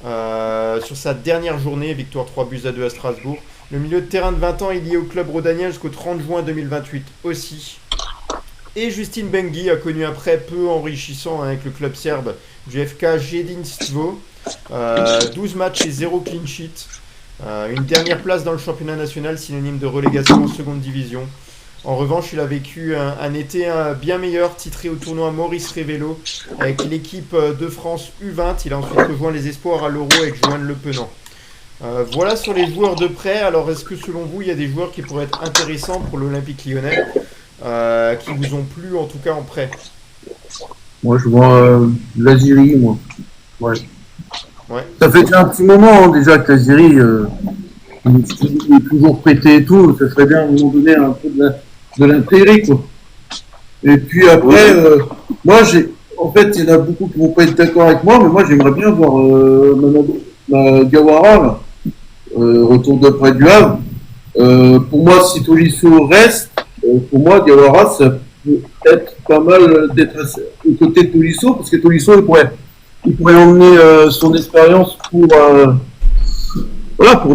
1 sur sa dernière journée, victoire 3-2 à Strasbourg. Le milieu de terrain de 20 ans est lié au club rhodanien jusqu'au 30 juin 2028 aussi. Et Justine Bengi a connu un prêt peu enrichissant avec le club serbe du FK Jedinstvo. 12 matchs et 0 clean sheet. Une dernière place dans le championnat national, synonyme de relégation en seconde division. En revanche, il a vécu un été bien meilleur, titré au tournoi Maurice Révélo avec l'équipe de France U20. Il a ensuite rejoint les espoirs à l'Euro avec Joanne Le Penant. Voilà sur les joueurs de prêt. Alors, est-ce que selon vous, il y a des joueurs qui pourraient être intéressants pour l'Olympique Lyonnais, qui vous ont plu en tout cas en prêt? Moi, je vois Lazzari, moi. Ouais. Ça fait déjà un petit moment déjà que Lazzari il est toujours prêté et tout. Ça serait bien à un moment donné un peu de l'intérêt, quoi. Et puis après, moi, en fait, il y en a beaucoup qui vont pas être d'accord avec moi, mais moi, j'aimerais bien voir Diawara, retour de près du Havre. Pour moi, si Tolisso reste, pour moi, Diawara, ça peut être pas mal d'être aux côtés de Tolisso, parce que Tolisso, il pourrait emmener son expérience pour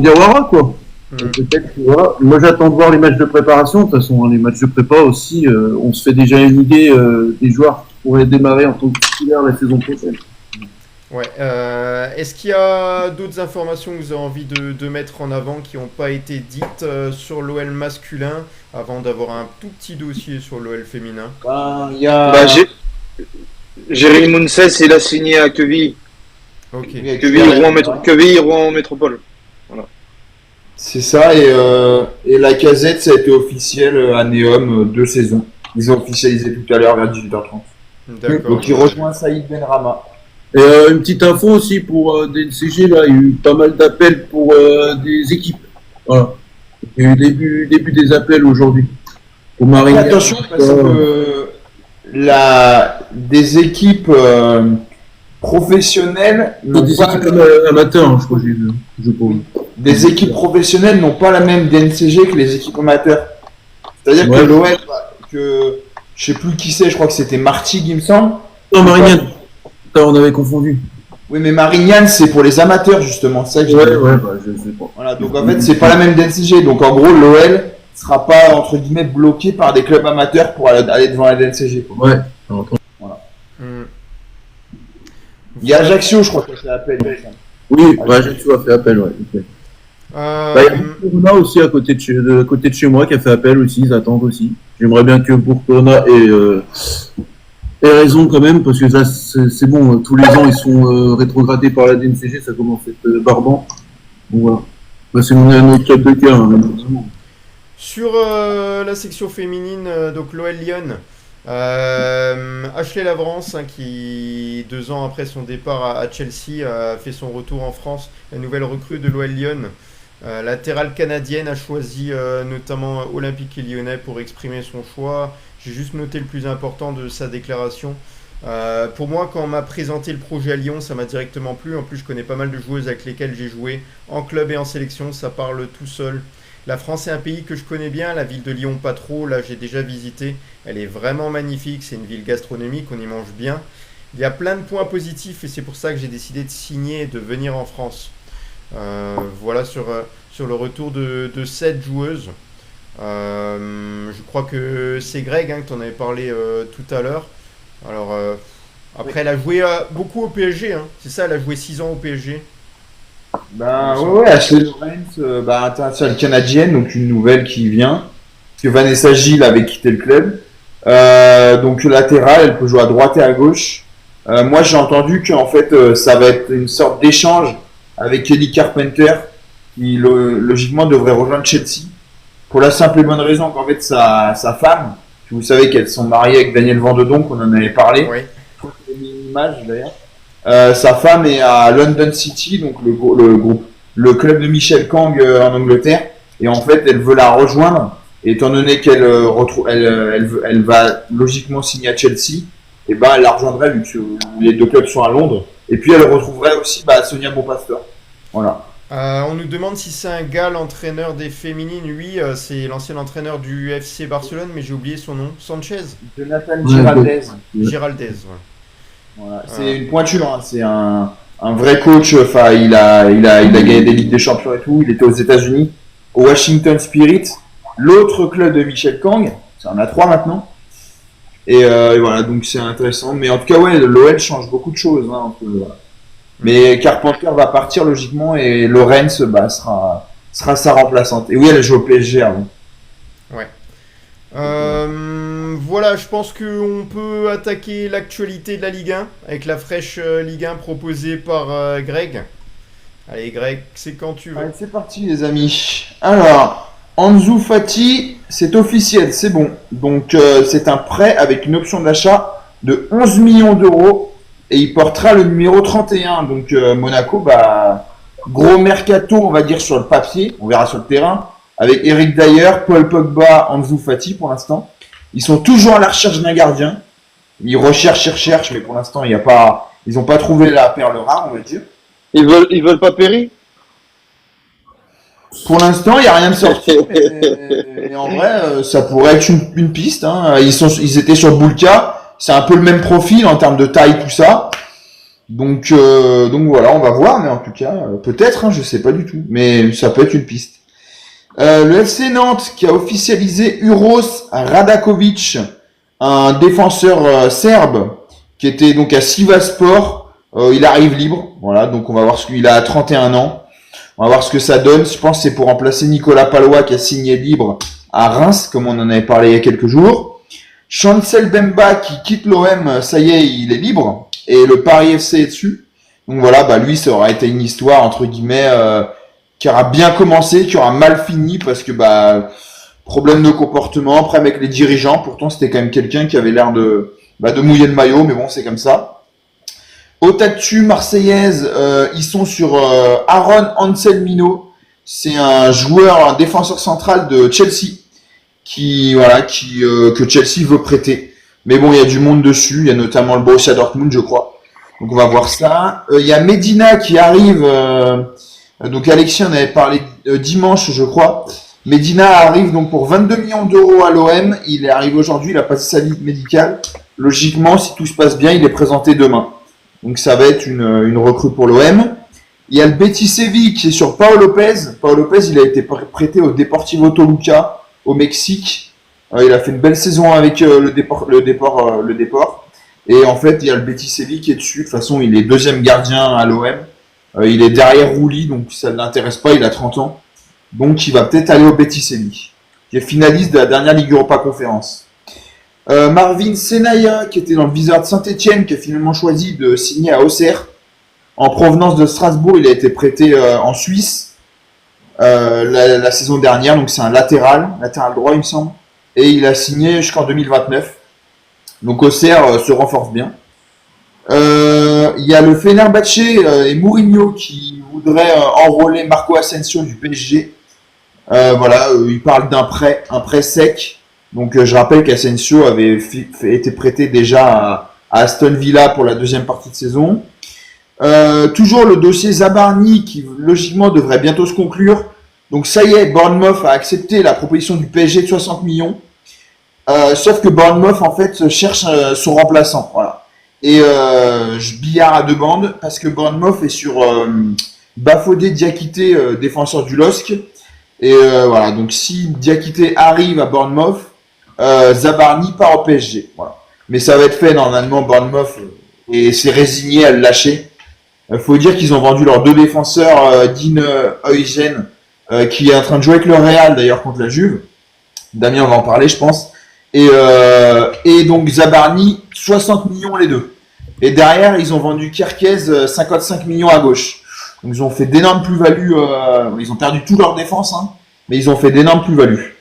Diawara, quoi. Peut-être, voilà. Moi, j'attends de voir les matchs de préparation. De toute façon, les matchs de prépa aussi, on se fait déjà une idée des joueurs qui pourraient démarrer en tant que titulaire la saison prochaine. Ouais. Est-ce qu'il y a d'autres informations que vous avez envie de mettre en avant qui n'ont pas été dites sur l'OL masculin avant d'avoir un tout petit dossier sur l'OL féminin? Jérémy Mounses, il a signé à Queville. Ok. Quevilly Rouen Métropole. C'est ça, et la casette, ça a été officiel à Neom 2 saisons. Ils ont officialisé tout à l'heure vers 18h30. D'accord. Donc il rejoint Saïd Benrama. Et une petite info aussi pour DNCG, là, il y a eu pas mal d'appels pour des équipes. Voilà. Il y a eu début des appels aujourd'hui. Pour Marine. Attention, parce que des équipes professionnelles Des équipes amateurs, hein, je crois que j'ai vu. Des équipes professionnelles n'ont pas la même DNCG que les équipes amateurs. C'est-à-dire que l'OL, que je sais plus qui c'est, je crois que c'était Martigues, il me semble. Non, Marignane. On avait confondu. Oui, mais Marignane, c'est pour les amateurs, justement. Ça que je sais pas. Voilà, donc en fait, c'est pas la même DNCG. Donc en gros, l'OL sera pas, entre guillemets, bloqué par des clubs amateurs pour aller devant la DNCG. Quoi. Ouais. Voilà. Il y a Ajaccio, je crois, qui a fait appel. Oui, Ajaccio a fait appel, ouais. Okay. Il y a Bourcorona aussi à côté de chez moi qui a fait appel aussi, ils attendent aussi. J'aimerais bien que Bourcorona ait raison quand même, parce que ça c'est bon, tous les ans ils sont rétrogradés par la DNCG, ça commence à être barbant. Donc voilà. Bah, c'est notre club de cœur, hein, Sur la section féminine, donc l'OL Lyon, Ashley Lavrance, hein, qui 2 ans après son départ à Chelsea a fait son retour en France, la nouvelle recrue de l'OL Lyon. Latérale canadienne a choisi notamment Olympique et Lyonnais pour exprimer son choix. J'ai juste noté le plus important de sa déclaration. Pour moi, quand on m'a présenté le projet à Lyon, ça m'a directement plu. En plus, je connais pas mal de joueuses avec lesquelles j'ai joué en club et en sélection. Ça parle tout seul. La France est un pays que je connais bien. La ville de Lyon, pas trop. Là, j'ai déjà visité. Elle est vraiment magnifique. C'est une ville gastronomique. On y mange bien. Il y a plein de points positifs et c'est pour ça que j'ai décidé de signer et de venir en France. Voilà sur le retour de 7 joueuses. Je crois que c'est Greg, hein, que tu en avais parlé tout à l'heure. Alors, après, elle a joué beaucoup au PSG. Hein. C'est ça, elle a joué 6 ans au PSG. Ben ouais, Ashley Laurence, internationale canadienne, donc une nouvelle qui vient. Parce que Vanessa Gilles avait quitté le club. Donc latérale, elle peut jouer à droite et à gauche. Moi, j'ai entendu qu'en fait, ça va être une sorte d'échange avec Kelly Carpenter, qui logiquement devrait rejoindre Chelsea. Pour la simple et bonne raison qu'en fait, sa femme, vous savez qu'elles sont mariées avec Daniel Vandedon, qu'on en avait parlé. Oui. Je crois qu'il y a mis une image d'ailleurs. Sa femme est à London City, donc le club de Michel Kang en Angleterre. Et en fait, elle veut la rejoindre. Et étant donné qu'elle elle va logiquement signer à Chelsea, et ben elle la rejoindrait vu que les 2 clubs sont à Londres. Et puis elle retrouverait aussi Sonia Bonpastor. Voilà. On nous demande si c'est un gars l'entraîneur des féminines. Oui, c'est l'ancien entraîneur du FC Barcelone, mais j'ai oublié son nom. Sanchez. Jonathan Giraldez. Giraldez, ouais. Voilà. C'est une pointure, hein. C'est un vrai coach. Enfin, il a gagné des Ligues des Champions et tout. Il était aux États-Unis, au Washington Spirit, l'autre club de Michel Kang. Ça en a 3 maintenant. Et voilà, donc c'est intéressant. Mais en tout cas, ouais, l'OL change beaucoup de choses. Hein, voilà. Mais Carpenter va partir logiquement et Laurence sera sa remplaçante. Et oui, elle joue au PSG avant. Ouais. Voilà, je pense qu'on peut attaquer l'actualité de la Ligue 1 avec la fraîche Ligue 1 proposée par Greg. Allez Greg, c'est quand tu veux. Allez, c'est parti les amis. Alors, Ansu Fati, c'est officiel, c'est bon. Donc c'est un prêt avec une option d'achat de 11 millions d'euros. Et il portera le numéro 31. Donc Monaco, gros mercato, on va dire, sur le papier. On verra sur le terrain. Avec Eric Dyer, Paul Pogba, Ansu Fati pour l'instant. Ils sont toujours à la recherche d'un gardien. Ils recherchent, mais pour l'instant, ils n'ont pas trouvé la perle rare, on va dire. Ils veulent pas Perry? Pour l'instant, il n'y a rien de sorti. mais en vrai, ça pourrait être une piste. Hein. Ils étaient sur Boulka. C'est un peu le même profil en termes de taille, tout ça. Donc voilà, on va voir, mais en tout cas, peut-être, hein, je sais pas du tout, mais ça peut être une piste. Le FC Nantes qui a officialisé Uros Radakovic, un défenseur serbe qui était donc à Sivasspor. Il arrive libre, voilà, donc on va voir il a 31 ans. On va voir ce que ça donne. Je pense que c'est pour remplacer Nicolas Palois qui a signé libre à Reims, comme on en avait parlé il y a quelques jours. Chancel Bemba qui quitte l'OM, ça y est, il est libre. Et le Paris FC est dessus. Donc voilà, bah lui, ça aura été une histoire entre guillemets qui aura bien commencé, qui aura mal fini parce que bah problème de comportement, problème avec les dirigeants. Pourtant, c'était quand même quelqu'un qui avait l'air de mouiller le maillot, mais bon, c'est comme ça. Haute actu marseillaise, ils sont sur Aaron Anselmino. C'est un joueur, un défenseur central de Chelsea que Chelsea veut prêter. Mais bon, il y a du monde dessus. Il y a notamment le Borussia Dortmund, je crois. Donc on va voir ça. Il y a Medina qui arrive. Donc Alexis en avait parlé dimanche, je crois. Medina arrive donc pour 22 millions d'euros à l'OM. Il est arrivé aujourd'hui, il a passé sa visite médicale. Logiquement, si tout se passe bien, il est présenté demain. Donc ça va être une recrue pour l'OM. Il y a le Betis Séville qui est sur Pau Lopez. Pau Lopez, il a été prêté au Deportivo Toluca au Mexique. Il a fait une belle saison avec le Depor. Et en fait, il y a le Betis Séville qui est dessus. De toute façon, il est deuxième gardien à l'OM. Il est derrière Rouli, donc ça ne l'intéresse pas, il a 30 ans. Donc il va peut-être aller au Betis Séville, qui est finaliste de la dernière Ligue Europa Conférence. Marvin Senaya, qui était dans le viseur de Saint-Etienne, qui a finalement choisi de signer à Auxerre. En provenance de Strasbourg, il a été prêté en Suisse la saison dernière, donc c'est un latéral droit il me semble. Et il a signé jusqu'en 2029. Donc Auxerre se renforce bien. Il y a le Fenerbahçe et Mourinho qui voudraient enrôler Marco Asensio du PSG. Il parle d'un prêt, un prêt sec. Donc je rappelle qu'Asensio avait été prêté déjà à Aston Villa pour la deuxième partie de saison. Toujours le dossier Zabarni qui logiquement devrait bientôt se conclure. Donc ça y est, Bournemouth a accepté la proposition du PSG de 60 millions. Sauf que Bournemouth en fait cherche son remplaçant. Voilà. Et je billard à deux bandes parce que Bournemouth est sur Bafodé Diakité, défenseur du LOSC. Et voilà, donc si Diakité arrive à Bournemouth, Zabarni part au PSG. Voilà. Mais ça va être fait normalement, Bournemouth et s'est résigné à le lâcher. Faut dire qu'ils ont vendu leurs deux défenseurs, Dean Huygen, qui est en train de jouer avec le Real d'ailleurs contre la Juve. Damien va en parler, je pense. Et donc Zabarni, 60 millions les deux. Et derrière, ils ont vendu Kerkez, 55 millions à gauche. Donc ils ont fait d'énormes plus-values. Ils ont perdu toute leur défense, hein, mais ils ont fait d'énormes plus-values.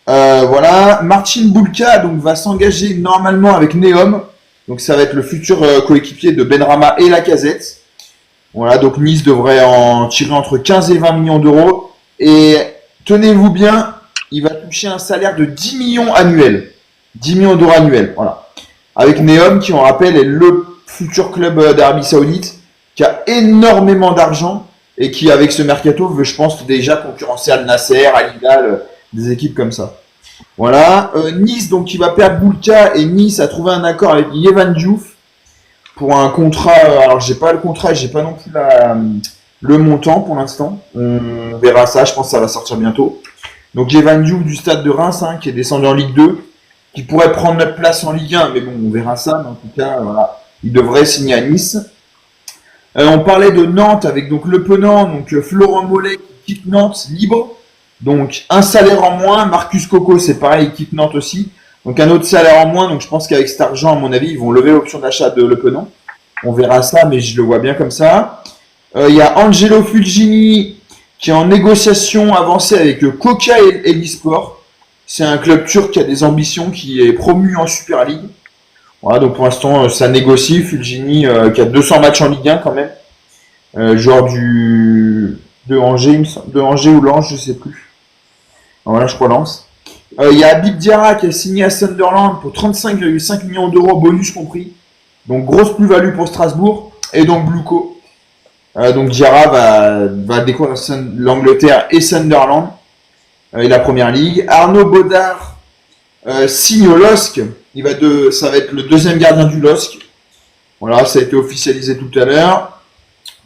Voilà, Marcin Bulka donc va s'engager normalement avec Neom. Donc ça va être le futur coéquipier de Benrahma et Lacazette. Voilà, donc Nice devrait en tirer entre 15 et 20 millions d'euros. Et tenez-vous bien, il va toucher un salaire de 10 millions annuels. 10 millions d'euros annuels, voilà. Avec Neom, qui on rappelle est le futur club d'Arabie Saoudite, qui a énormément d'argent et qui avec ce mercato veut, je pense, déjà concurrencer Al Nasser, Al Hilal, des équipes comme ça. Voilà, Nice donc qui va perdre Bulka et Nice a trouvé un accord avec Yevan Diouf pour un contrat. Alors j'ai pas le contrat, j'ai pas non plus le montant pour l'instant. On verra ça, je pense que ça va sortir bientôt. Donc Yevan Diouf du Stade de Reims, hein, qui est descendu en Ligue 2, qui pourrait prendre notre place en Ligue 1, mais bon, on verra ça. Mais en tout cas, voilà, il devrait signer à Nice. On parlait de Nantes avec donc Le Penant, donc Florent Mollet qui quitte Nantes libre. Donc un salaire en moins, Marcus Coco c'est pareil, il quitte Nantes aussi. Donc un autre salaire en moins, donc je pense qu'avec cet argent, à mon avis, ils vont lever l'option d'achat de Le Penant. On verra ça, mais je le vois bien comme ça. Il y a Angelo Fulgini qui est en négociation avancée avec Koka et Elisport. C'est un club turc qui a des ambitions, qui est promu en Super League. Voilà, donc pour l'instant, ça négocie. Fulgini qui a 200 matchs en Ligue 1 quand même. Joueur de Angers ou Lens, je sais plus. Voilà, je crois Lens. Il y a Habib Diarra qui a signé à Sunderland pour 35,5 millions d'euros, bonus compris. Donc grosse plus-value pour Strasbourg. Et donc Bluco. Donc Diarra va découvrir l'Angleterre et Sunderland et la Première Ligue. Arnaud Baudard signe au LOSC. Ça va être le deuxième gardien du LOSC. Voilà, ça a été officialisé tout à l'heure.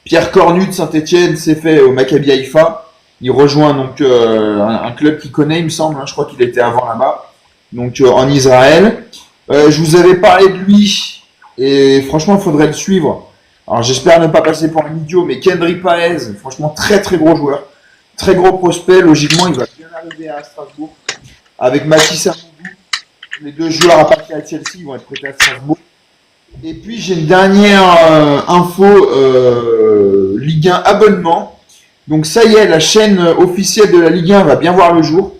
Pierre Cornu de Saint-Etienne s'est fait au Maccabi Haïfa. Il rejoint donc un club qu'il connaît, il me semble. Hein, je crois qu'il était avant là-bas. Donc en Israël. Je vous avais parlé de lui. Et franchement, il faudrait le suivre. Alors j'espère ne pas passer pour un idiot, mais Kendry Paez, franchement très très gros joueur. Très gros prospect. Logiquement, il va bien arriver à Strasbourg. Avec Mathis Amoudou. Les deux joueurs à partir à Chelsea, ils vont être prêtés à Strasbourg. Et puis j'ai une dernière info Ligue 1 abonnement. Donc ça y est, la chaîne officielle de la Ligue 1 va bien voir le jour.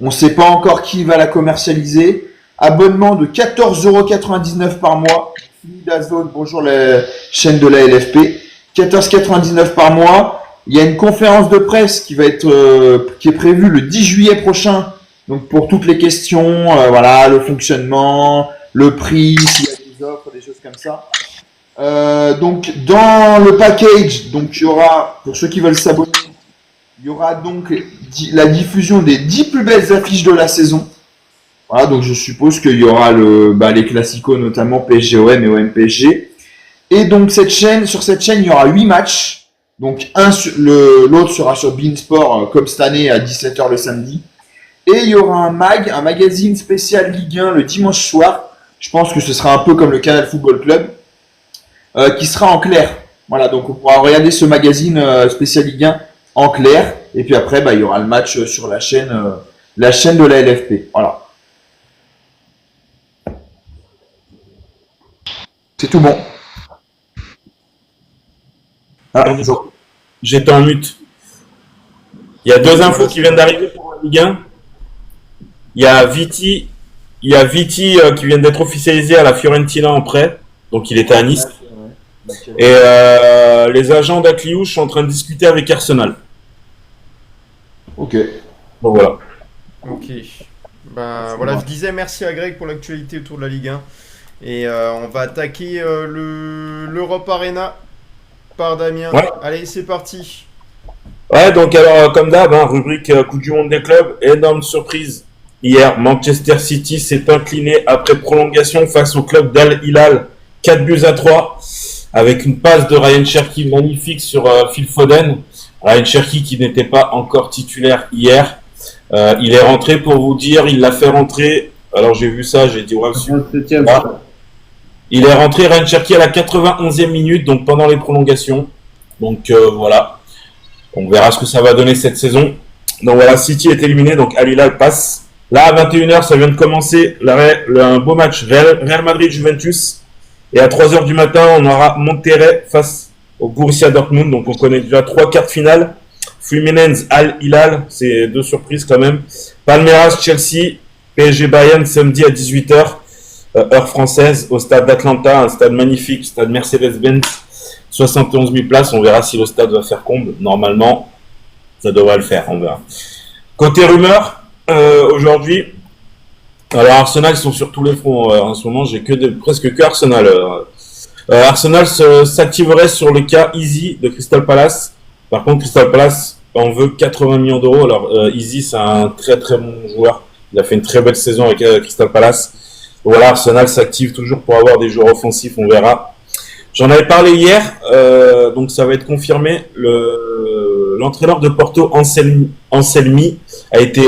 On ne sait pas encore qui va la commercialiser. Abonnement de 14,99€ par mois. Fini DAZN, bonjour la chaîne de la LFP. 14,99€ par mois. Il y a une conférence de presse qui est prévue le 10 juillet prochain. Donc pour toutes les questions, voilà, le fonctionnement, le prix, s'il y a des offres, des choses comme ça. Donc dans le package, donc il y aura, pour ceux qui veulent s'abonner, il y aura donc la diffusion des 10 plus belles affiches de la saison. Voilà, donc je suppose qu'il y aura les classicos, notamment PSG-OM et OM-PSG. Et donc sur cette chaîne, il y aura 8 matchs. Donc l'autre sera sur beIN Sport, comme cette année, à 17h le samedi. Et il y aura un magazine spécial Ligue 1 le dimanche soir. Je pense que ce sera un peu comme le Canal Football Club, qui sera en clair. Voilà, donc on pourra regarder ce magazine spécial Ligue 1 en clair. Et puis après, il y aura le match sur la chaîne de la LFP. Voilà. C'est tout bon. Ah, j'étais en mute. Il y a deux infos qui viennent d'arriver pour la Ligue 1. Il y a Viti qui vient d'être officialisé à la Fiorentina en prêt. Donc il était à Nice. Et les agents d'Akliouche sont en train de discuter avec Arsenal. Ok. Bon voilà. Ok. Voilà, je disais merci à Greg pour l'actualité autour de la Ligue 1. Et on va attaquer l'Europe Arena par Damien. Ouais. Allez, c'est parti. Ouais, donc alors comme d'hab, rubrique Coupe du Monde des clubs, énorme surprise. Hier, Manchester City s'est incliné après prolongation face au club d'Al Hilal, 4-3, avec une passe de Ryan Cherki magnifique sur Phil Foden. Ryan Cherki qui n'était pas encore titulaire hier. Il est rentré, pour vous dire, il l'a fait rentrer. Alors j'ai vu ça, j'ai dit ouais, super. Il est rentré, Ryan Cherki, à la 91e minute, donc pendant les prolongations. Donc voilà. On verra ce que ça va donner cette saison. Donc voilà, City est éliminé, donc Al Hilal passe. Là, à 21h, ça vient de commencer un beau match Real Madrid-Juventus. Et à 3h du matin, on aura Monterrey face au Borussia Dortmund. Donc on connaît déjà 3 quarts de finale. Fluminense, Al Hilal, c'est 2 surprises quand même. Palmeiras, Chelsea, PSG Bayern samedi à 18h, heure française, au stade d'Atlanta, un stade magnifique, stade Mercedes-Benz, 71 000 places. On verra si le stade va faire comble. Normalement, ça devrait le faire, on verra. Côté rumeur, aujourd'hui, alors Arsenal, ils sont sur tous les fronts. En ce moment, j'ai presque que Arsenal. Arsenal s'activerait sur le cas Easy de Crystal Palace. Par contre, Crystal Palace en veut 80 millions d'euros. Alors, Easy, c'est un très très bon joueur. Il a fait une très belle saison avec Crystal Palace. Voilà, Arsenal s'active toujours pour avoir des joueurs offensifs, on verra. J'en avais parlé hier, donc ça va être confirmé. L'entraîneur de Porto, Anselmi, a été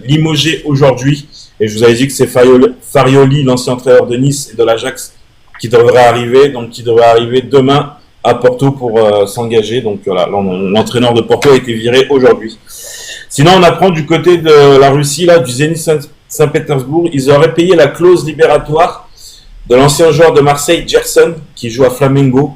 limogé aujourd'hui. Et je vous avais dit que c'est Farioli, l'ancien entraîneur de Nice et de l'Ajax, qui devrait arriver. Donc, qui devrait arriver demain à Porto pour s'engager. Donc voilà, l'entraîneur de Porto a été viré aujourd'hui. Sinon, on apprend du côté de la Russie, là, du Zénith Saint-Pétersbourg, ils auraient payé la clause libératoire de l'ancien joueur de Marseille, Gerson, qui joue à Flamengo.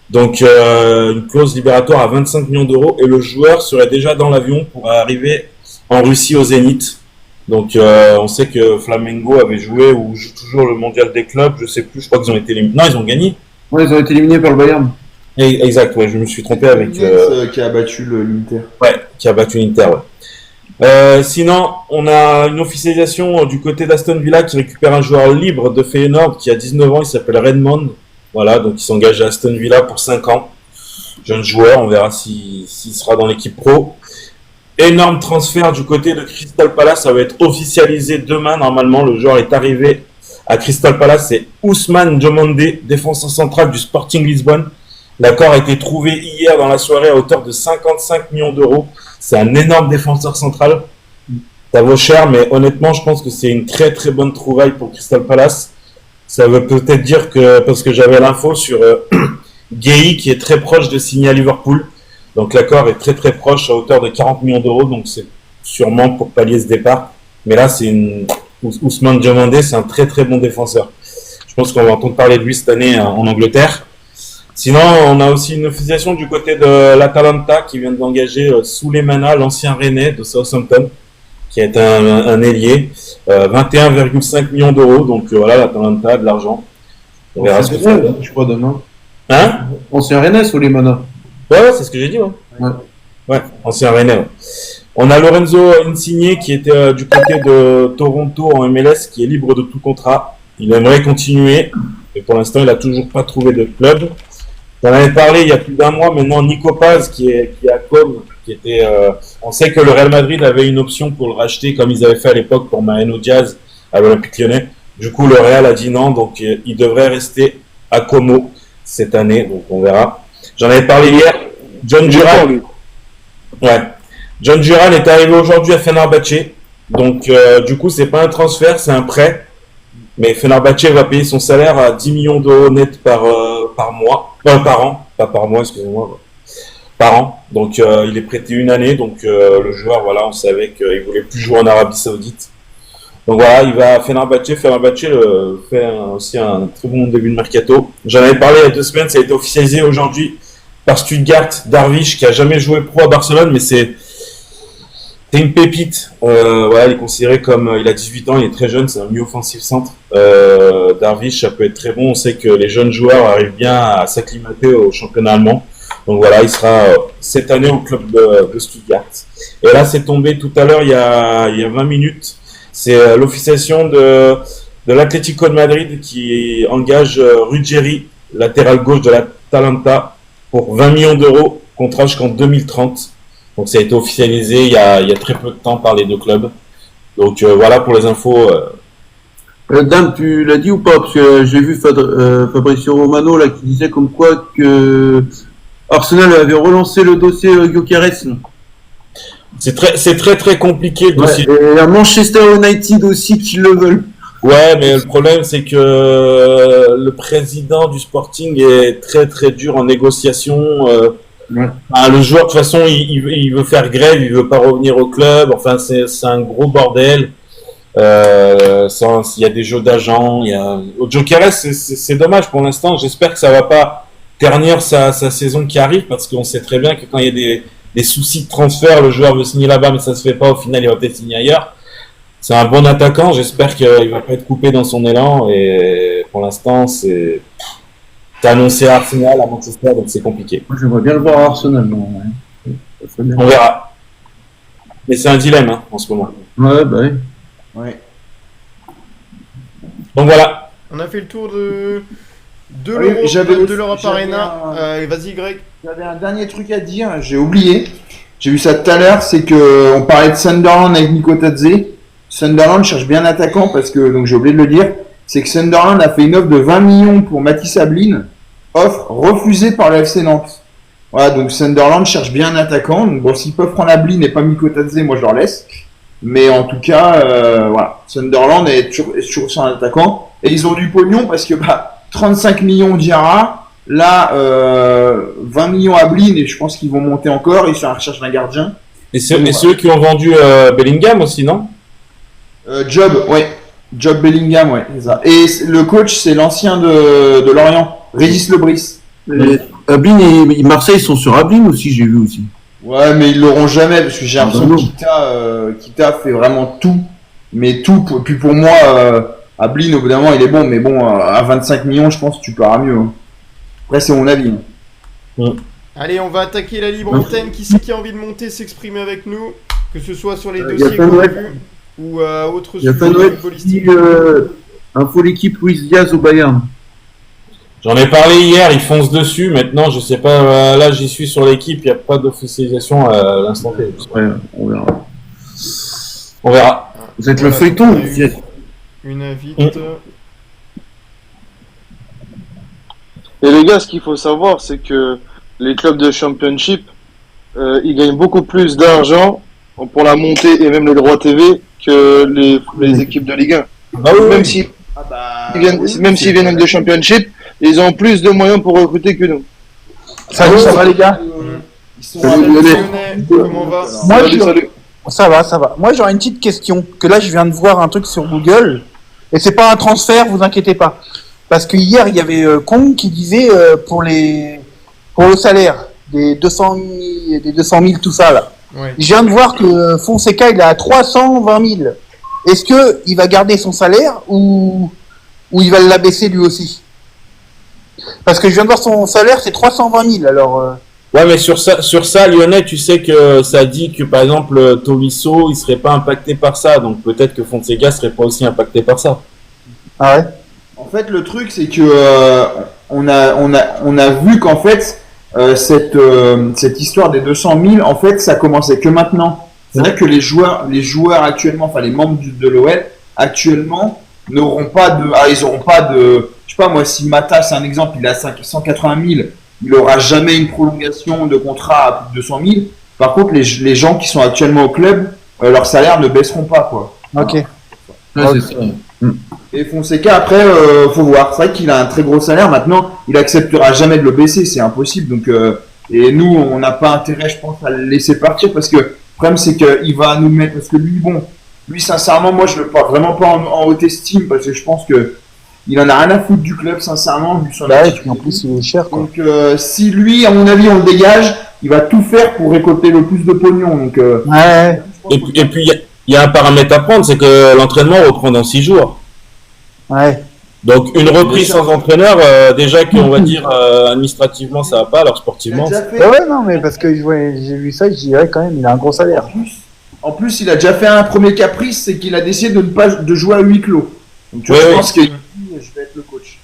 Donc, une clause libératoire à 25 millions d'euros, et le joueur serait déjà dans l'avion pour arriver en Russie au Zénith. Donc, on sait que Flamengo avait joué ou joue toujours le mondial des clubs, je sais plus, je crois qu'ils ont été éliminés. Non, ils ont gagné. Ouais, ils ont été éliminés par le Bayern. Exact, ouais, je me suis trompé avec. Qui a battu l'Inter. Ouais, qui a battu l'Inter, ouais. Sinon, on a une officialisation du côté d'Aston Villa qui récupère un joueur libre de Feyenoord qui a 19 ans, il s'appelle Redmond. Voilà, donc il s'engage à Aston Villa pour 5 ans. Jeune joueur, on verra s'il sera dans l'équipe pro. Énorme transfert du côté de Crystal Palace, ça va être officialisé demain normalement. Le joueur est arrivé à Crystal Palace, c'est Ousmane Diomandé, défenseur central du Sporting Lisbonne. L'accord a été trouvé hier dans la soirée à hauteur de 55 millions d'euros. C'est un énorme défenseur central. Ça vaut cher, mais honnêtement, je pense que c'est une très très bonne trouvaille pour Crystal Palace. Ça veut peut-être dire que, parce que j'avais l'info sur Guéhi qui est très proche de signer à Liverpool. Donc l'accord est très très proche à hauteur de 40 millions d'euros. Donc c'est sûrement pour pallier ce départ. Mais là, Ousmane Diomandé, c'est un très très bon défenseur. Je pense qu'on va entendre parler de lui cette année en Angleterre. Sinon, on a aussi une officiation du côté de l'Atalanta qui vient d'engager Souleymana, l'ancien Rennais de Southampton, qui est un ailier, 21,5 millions d'euros. Donc voilà, l'Atalanta, de l'argent. On verra ce que ça donne. Je crois demain. Hein? Ancien Rennes ou les Mana? Ouais, c'est ce que j'ai dit. Ouais, ancien Rennais. Ouais. On a Lorenzo Insigne qui était du côté de Toronto en MLS, qui est libre de tout contrat. Il aimerait continuer, mais pour l'instant, il n'a toujours pas trouvé de club. J'en avais parlé il y a plus d'un mois maintenant. Nico Paz qui est à Com, qui était. On sait que le Real Madrid avait une option pour le racheter, comme ils avaient fait à l'époque pour Mariano Diaz à l'Olympique Lyonnais. Du coup, le Real a dit non, donc il devrait rester à Como cette année, donc on verra. J'en avais parlé hier. John Duran. Ouais. John Duran est arrivé aujourd'hui à Fenerbahçe. Donc, du coup, c'est pas un transfert, c'est un prêt. Mais Fenerbahçe va payer son salaire à 10 millions d'euros net par mois. Par an. Pas par mois, excusez-moi. Par an. Donc, il est prêté une année. Donc, le joueur, voilà, on savait qu'il voulait plus jouer en Arabie Saoudite. Donc voilà, il va à Fenerbahçe. Fenerbahçe fait aussi un très bon début de mercato. J'en avais parlé il y a 2 semaines, ça a été officialisé aujourd'hui par Stuttgart, Darvish, qui a jamais joué pro à Barcelone, mais c'est une pépite. Voilà, il est considéré comme, il a 18 ans, il est très jeune, c'est un mi-offensif centre. Darvish, ça peut être très bon. On sait que les jeunes joueurs arrivent bien à s'acclimater au championnat allemand. Donc voilà, il sera cette année au club de Stuttgart. Et là, c'est tombé tout à l'heure, il y a 20 minutes. C'est l'officiation de l'Atlético de Madrid qui engage Ruggeri, latéral gauche de l'Atalanta, pour 20 millions d'euros, contrat jusqu'en 2030. Donc ça a été officialisé il y a très peu de temps par les 2 clubs. Donc voilà pour les infos. Dan, tu l'as dit ou pas? Parce que j'ai vu Fabrizio Romano là, qui disait comme quoi que Arsenal avait relancé le dossier Gyökeres. C'est très compliqué le dossier. Et à Manchester United aussi qui le veulent. Ouais, mais le problème c'est que le président du Sporting est très dur en négociation. Ouais. Le joueur de toute façon il veut faire grève, il veut pas revenir au club. Enfin c'est un gros bordel. Il y a des jeux d'agents. Au Gyökeres, c'est dommage pour l'instant. J'espère que ça va pas ternir sa saison qui arrive, parce qu'on sait très bien que quand il y a des soucis de transfert, le joueur veut signer là-bas mais ça se fait pas, au final il va peut-être signer ailleurs. C'est un bon attaquant, j'espère qu'il va pas être coupé dans son élan, et pour l'instant c'est annoncé à Arsenal, à Manchester, donc c'est compliqué. Moi j'aimerais bien le voir à Arsenal. On verra. Mais c'est un dilemme en ce moment. Ouais, bah oui. Ouais. Donc voilà. On a fait le tour de l'Europe Arena. Vas-y Greg. J'avais un dernier truc à dire, j'ai oublié. J'ai vu ça tout à l'heure, c'est que on parlait de Sunderland avec Nico Tadze. Sunderland cherche bien un attaquant parce que, donc j'ai oublié de le dire, c'est que Sunderland a fait une offre de 20 millions pour Mathis Ablin, offre refusée par le FC Nantes. Voilà, donc Sunderland cherche bien un attaquant. Donc bon, s'ils peuvent prendre Ablin et pas Nico Tadze, moi je leur laisse. Mais en tout cas, voilà, Sunderland est toujours sur un attaquant. Et ils ont du pognon parce que 35 millions Diarra, là 20 millions Ablin, et je pense qu'ils vont monter encore. Ils sont à la recherche d'un gardien. Et ceux qui ont vendu Bellingham aussi, non? Job Bellingham, ouais, c'est ça. Et le coach, c'est l'ancien de Lorient, Régis Lebris. Ablin et Marseille sont sur Ablin aussi, j'ai vu aussi. Ouais, mais ils l'auront jamais, parce que j'ai l'impression que Kita fait vraiment tout. Mais tout, puis pour moi, Ablin, au bout d'un moment, il est bon, mais bon, à 25 millions, je pense que tu peux avoir mieux. Hein. Après, c'est mon avis. Allez, on va attaquer la libre antenne. Qui c'est qui a envie de monter, s'exprimer avec nous, que ce soit sur les dossiers qu'on a vus ou autres sujets footballistiques. Info l'équipe Luis Diaz au Bayern. J'en ai parlé hier, ils foncent dessus. Maintenant, je sais pas, là j'y suis sur l'équipe, il n'y a pas d'officialisation à l'instant T. Ouais, on verra. On verra. Vous êtes le feuilleton. Une invite. Et les gars, ce qu'il faut savoir, c'est que les clubs de Championship, ils gagnent beaucoup plus d'argent pour la montée et même les droits TV que les équipes de Ligue 1. Bah oui, même s'ils viennent de Championship, ils ont plus de moyens pour recruter que nous. Salut, ça va les gars? Comment va? Salut. Ça va. Moi, j'aurais une petite question. Que là, je viens de voir un truc sur Google. Et c'est pas un transfert, vous inquiétez pas. Parce que hier, il y avait Kong qui disait pour le salaire des 200 000, tout ça là. Ouais. Je viens de voir que Fonseca il est à 320 000. Est-ce que il va garder son salaire ou il va l'abaisser lui aussi? Parce que je viens de voir son salaire, c'est 320 000. Alors. Ouais, mais sur ça, Lyonnais, tu sais que ça dit que par exemple Tolisso, il serait pas impacté par ça, donc peut-être que Fonseca serait pas aussi impacté par ça. Ah ouais. En fait, le truc, c'est que on a vu qu'en fait cette histoire des 200 000, en fait, ça commençait que maintenant. C'est vrai que les joueurs actuellement, enfin les membres de l'OL actuellement n'auront pas de, ils auront pas de, je sais pas moi, si Mata, c'est un exemple, il a 180 000, il aura jamais une prolongation de contrat à plus de 200 000. Par contre, les gens qui sont actuellement au club, leurs salaires ne baisseront pas, quoi. Ok. Ouais, c'est ça. Et Fonseca, après, faut voir. C'est vrai qu'il a un très gros salaire. Maintenant, il acceptera jamais de le baisser. C'est impossible. Donc, et nous, on n'a pas intérêt, je pense, à le laisser partir parce que le problème, c'est qu'il va nous mettre. Parce que lui, sincèrement, moi, je le porte vraiment pas en haute estime parce que je pense que il en a rien à foutre du club, sincèrement, vu son Bah, et puis en plus, il est cher, quoi. Donc, si lui, à mon avis, on le dégage, il va tout faire pour récolter le plus de pognon. Donc, Ouais. Et puis il y a un paramètre à prendre, c'est que l'entraînement reprend dans 6 jours. Ouais. Donc une reprise sans entraîneur, déjà qu'on va dire administrativement ça va pas, alors sportivement. Ouais, non, mais parce que j'ai vu ça, je dirais quand même, il a un gros salaire. En plus, il a déjà fait un premier caprice, c'est qu'il a décidé de jouer à huis clos. Donc, tu vois, je pense que je vais être le coach.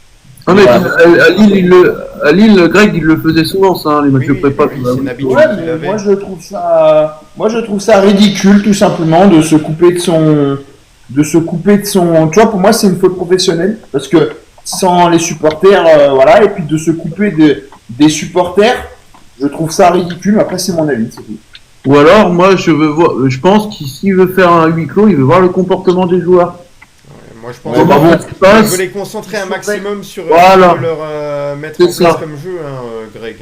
Non, mais à Lille, Greg, il le faisait souvent, ça, les matchs de prépa. c'est une habitude Ouais, qu'il mais avait. moi je trouve ça ridicule, tout simplement, de se couper de son, tu vois, pour moi c'est une faute professionnelle, parce que sans les supporters, voilà, et puis de se couper des supporters, je trouve ça ridicule. Après, c'est mon avis, c'est tout. Ou alors, moi, je pense qu'il s'il veut faire un huis clos, il veut voir le comportement des joueurs. Moi, je pense Comment ça se qu'il passe. veut les concentrer un maximum sur Voilà. leur mettre C'est en place ça. comme jeu, Greg.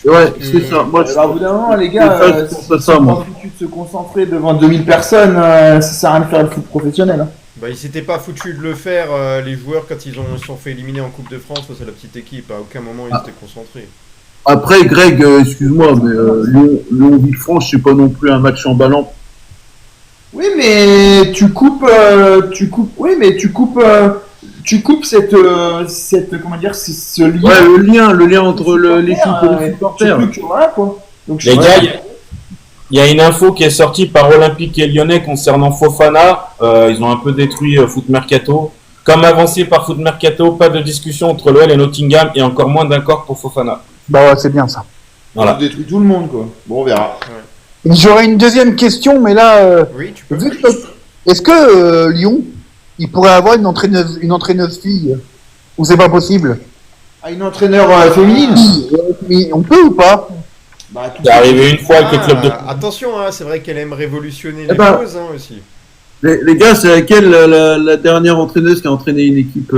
Ouais, c'est ça. Moi, Au bout d'un moment, les gars, c'est ça, moi. foutu de se concentrer devant 2000 personnes, ça sert à rien de faire le foot professionnel. Hein. Bah, ils s'étaient pas foutus de le faire, les joueurs, quand ils se sont fait éliminer en Coupe de France face à la petite équipe. À aucun moment, ils étaient concentrés. Après, Greg, excuse-moi, mais Lyon-Villefranche, c'est pas non plus un match emballant. Oui, mais tu coupes cette comment dire, ce lien. Ouais, le lien entre l'équipe et les supporters. Voilà, quoi. Donc, Les gars, il y a une info qui est sortie par Olympique et Lyonnais concernant Fofana. Ils ont un peu détruit Foot Mercato. Comme avancé par Foot Mercato, pas de discussion entre l'OL et Nottingham et encore moins d'accord pour Fofana. Bah ouais, c'est bien ça. Voilà. on détruit tout le monde, quoi. Bon, on verra. J'aurais une deuxième question, mais là, Oui, tu peux. est-ce que Lyon, il pourrait avoir une entraîneuse fille, ou c'est pas possible? Ah, une entraîneur féminine. Mais on peut ou pas? Bah, tout C'est arrivé une fois avec le club de. Attention, c'est vrai qu'elle aime révolutionner Eh les ben, choses aussi. Les gars, c'est laquelle la dernière entraîneuse qui a entraîné une équipe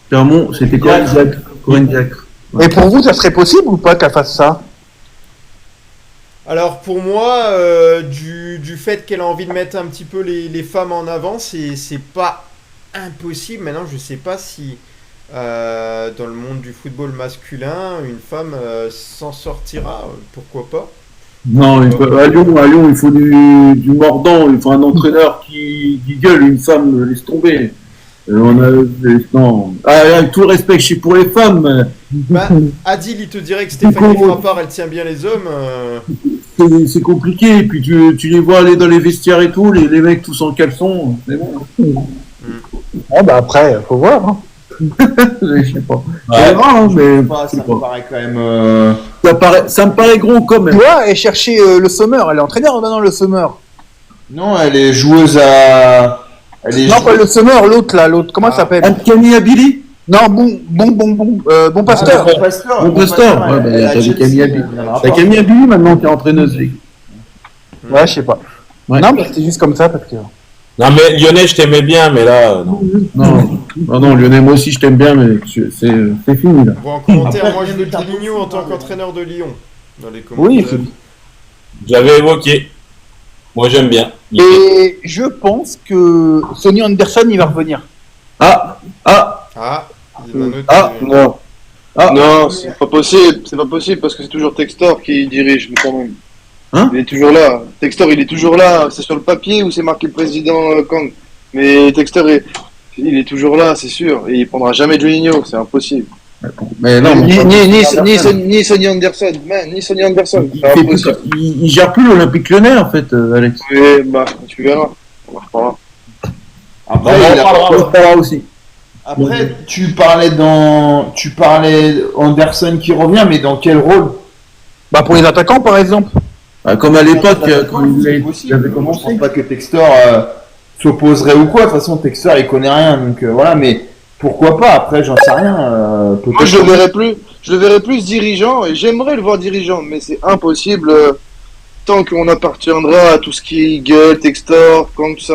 Clermont? C'était Corinne Diacre. Et pour vous, ça serait possible ou pas qu'elle fasse ça? Alors pour moi, du fait qu'elle a envie de mettre un petit peu les femmes en avant, c'est pas impossible. Maintenant, je sais pas si dans le monde du football masculin, une femme s'en sortira. Pourquoi pas? Non, à Lyon, il faut du mordant, il faut un entraîneur qui gueule, une femme, laisse tomber. Non. Avec tout le respect que j'ai pour les femmes, Bah, Adil, il te dirait que Stéphanie Frappard, elle tient bien les hommes. c'est compliqué. Et puis tu les vois aller dans les vestiaires et tout, les mecs tous en caleçon, c'est bon. Ah bah après, faut voir. Hein. Je sais pas. Ouais. C'est rare, hein, mais Ça me paraît quand même. ça me paraît gros quand Tu même. vois, et chercher le Sommer, elle est entraîneur maintenant, le Sommer. Non, elle est joueuse à. Non, pas le Sommer, l'autre, comment elle s'appelle? Camille Abili? Non, bon pasteur. Bon Pasteur. Bon Pasteur. Ouais, bah, t'as Camille Abili. T'as Camille Abili maintenant qui est entraîneuse. Ouais, je sais pas. Ouais. Non, mais c'était juste comme ça parce que. Non mais Lyonnais, je t'aimais bien, mais là, non. Non, Lyonnais, moi aussi je t'aime bien, mais c'est fini là. Bon, en commentaire, Après, moi je veux t'as Ligno en tant beaucoup, qu'entraîneur de Lyon. Dans les Oui, commentaires. J'avais évoqué. Moi, j'aime bien. Et je pense que Sonny Anderson, il va revenir. Ah, Ah, il y en a un autre. Ah, non. Ah, Non, c'est pas possible parce que c'est toujours Textor qui dirige, mais quand même. Hein Il est toujours là. Textor, il est toujours là. C'est sur le papier où c'est marqué président Kang. Mais Textor, il est toujours là, c'est sûr. Et il prendra jamais Juninho, c'est impossible. mais non, Ni Sonny Anderson, ni Sonny Anderson. il, C'est fait plus- impossible. il gère plus l'Olympique Lyonnais, en fait, Alex. Mais, bah, tu verras. On en reparlera. Après, On en il a- parlera. On le fera aussi. Après, tu parlais Anderson qui revient, mais dans quel rôle? Bah pour les attaquants par exemple. Ah, comme à l'époque, quand C'est il possible. avait Je commencé. pense pas que Textor s'opposerait ou quoi. De toute façon, Textor il connaît rien, donc voilà. Mais pourquoi pas? Après, j'en sais rien. Peut-être. Moi, je le verrai plus dirigeant, et j'aimerais le voir dirigeant, mais c'est impossible tant qu'on appartiendra à tout ce qui est gueule, Textor, comme ça.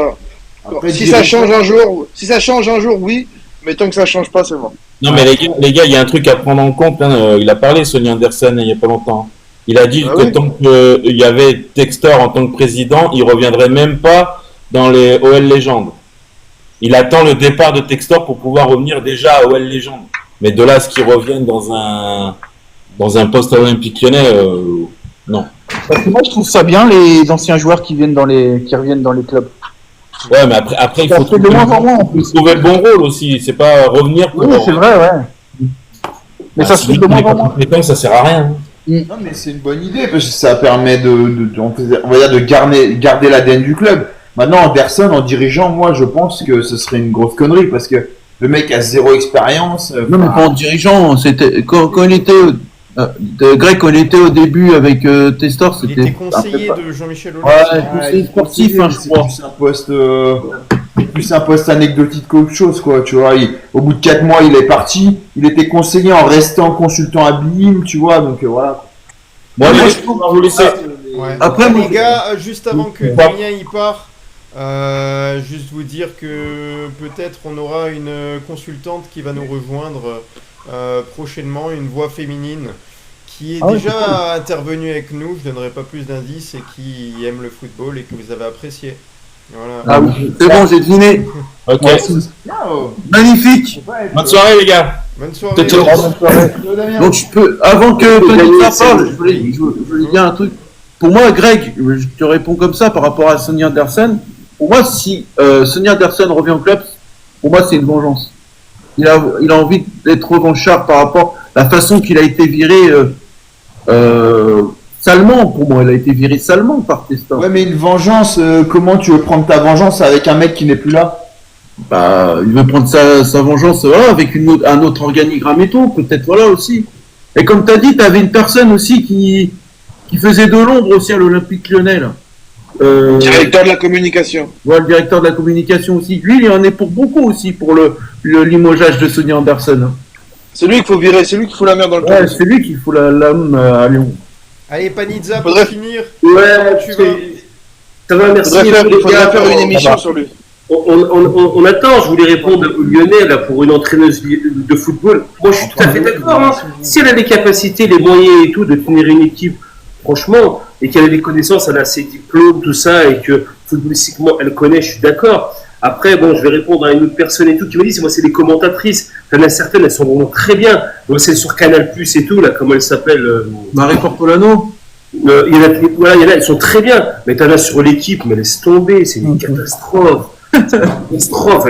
Après, Si ça change un jour, oui, mais tant que ça change pas, c'est bon. Non, mais les gars, il y a un truc à prendre en compte. Hein. Il a parlé, Sonny Anderson, il y a pas longtemps. Il a dit Ah que oui. tant qu'il y avait Textor en tant que président, il reviendrait même pas dans les OL Légendes. Il attend le départ de Textor pour pouvoir revenir déjà à OL Légendes. Mais de là à ce qu'il revienne dans un poste à Olympique Lyonnais, non. Parce que moi je trouve ça bien les anciens joueurs qui reviennent dans les clubs. Ouais, mais après il Ça faut se fait de moins en moins en plus. trouver le bon rôle aussi. C'est pas revenir pour. Oui, c'est vrai, ouais. Mais ça se fait de moins en moins. moins. Ça sert à rien. Non, mais c'est une bonne idée parce que ça permet on va dire de garder l'ADN du club. Maintenant, Anderson en dirigeant, moi, je pense que ce serait une grosse connerie parce que le mec a zéro expérience. Non, mais quand dirigeant, c'était quand il était Greg, quand il était au début avec Testor, Il c'était était conseiller de Jean-Michel Aulas. Ouais, conseiller sportif, hein, je c'est crois. plus un poste anecdotique qu'autre chose, quoi. Tu vois, au bout de 4 mois, il est parti. Il était conseiller en restant consultant à BIM, tu vois. Donc voilà. Bon, allez, moi, on va vous laisser. Ouais. Après, les moi, gars, juste avant que Ouais. Damien y part, juste vous dire que peut-être on aura une consultante qui va nous rejoindre prochainement, une voix féminine qui est Ah ouais, déjà intervenue avec nous, je donnerai pas plus d'indices, et qui aime le football et que vous avez apprécié. Voilà. Ah oui, c'est bon, j'ai deviné. Ok. Magnifique. Bonne soirée, les gars. Bonne soirée. Peut-être- Donc je peux, avant que Tony parle, je voulais dire un truc. Pour moi, Greg, je te réponds comme ça par rapport à Sonny Anderson. Pour moi, si Sonny Anderson revient au club, pour moi, c'est une vengeance. Il a envie d'être revanchard par rapport à la façon qu'il a été viré salement. Pour moi, il a été viré salement par Testor. Ouais, mais une vengeance, comment tu veux prendre ta vengeance avec un mec qui n'est plus là? Bah, il veut prendre sa vengeance avec un autre organigramme et tout, peut-être voilà aussi. Et comme tu as dit, tu avais une personne aussi qui faisait de l'ombre aussi à l'Olympique Lyonnais. Là. Directeur de la communication. Ouais, le directeur de la communication aussi. Lui, il en est pour beaucoup aussi pour le limogeage de Sonny Anderson. Hein. C'est lui qu'il faut virer, c'est lui qu'il faut la merde dans le Ouais, club. c'est lui qu'il faut l'âme à Lyon. Allez, Panizza, pour Faudrait- finir. Ouais, Tu vas. ça va, merci. Il les faudrait gars. faire une émission sur lui. On attend, je voulais répondre aux Lyonnais là, pour une entraîneuse de football. Moi, je suis tout à fait d'accord. Hein. Si elle a les capacités, les moyens et tout de tenir une équipe, franchement, et qu'elle a des connaissances, elle a ses diplômes, tout ça, et que footballistiquement, elle connaît, je suis d'accord. Après, bon, je vais répondre à une autre personne et tout qui m'a dit, c'est les commentatrices. Il y en a certaines, elles sont vraiment très bien. Donc, celle sur Canal Plus et tout, là, comment elle s'appelle Marie Portolano. il y en a, elles sont très bien. Mais t'en as sur l'équipe, mais laisse tomber, c'est une catastrophe. C'est une catastrophe.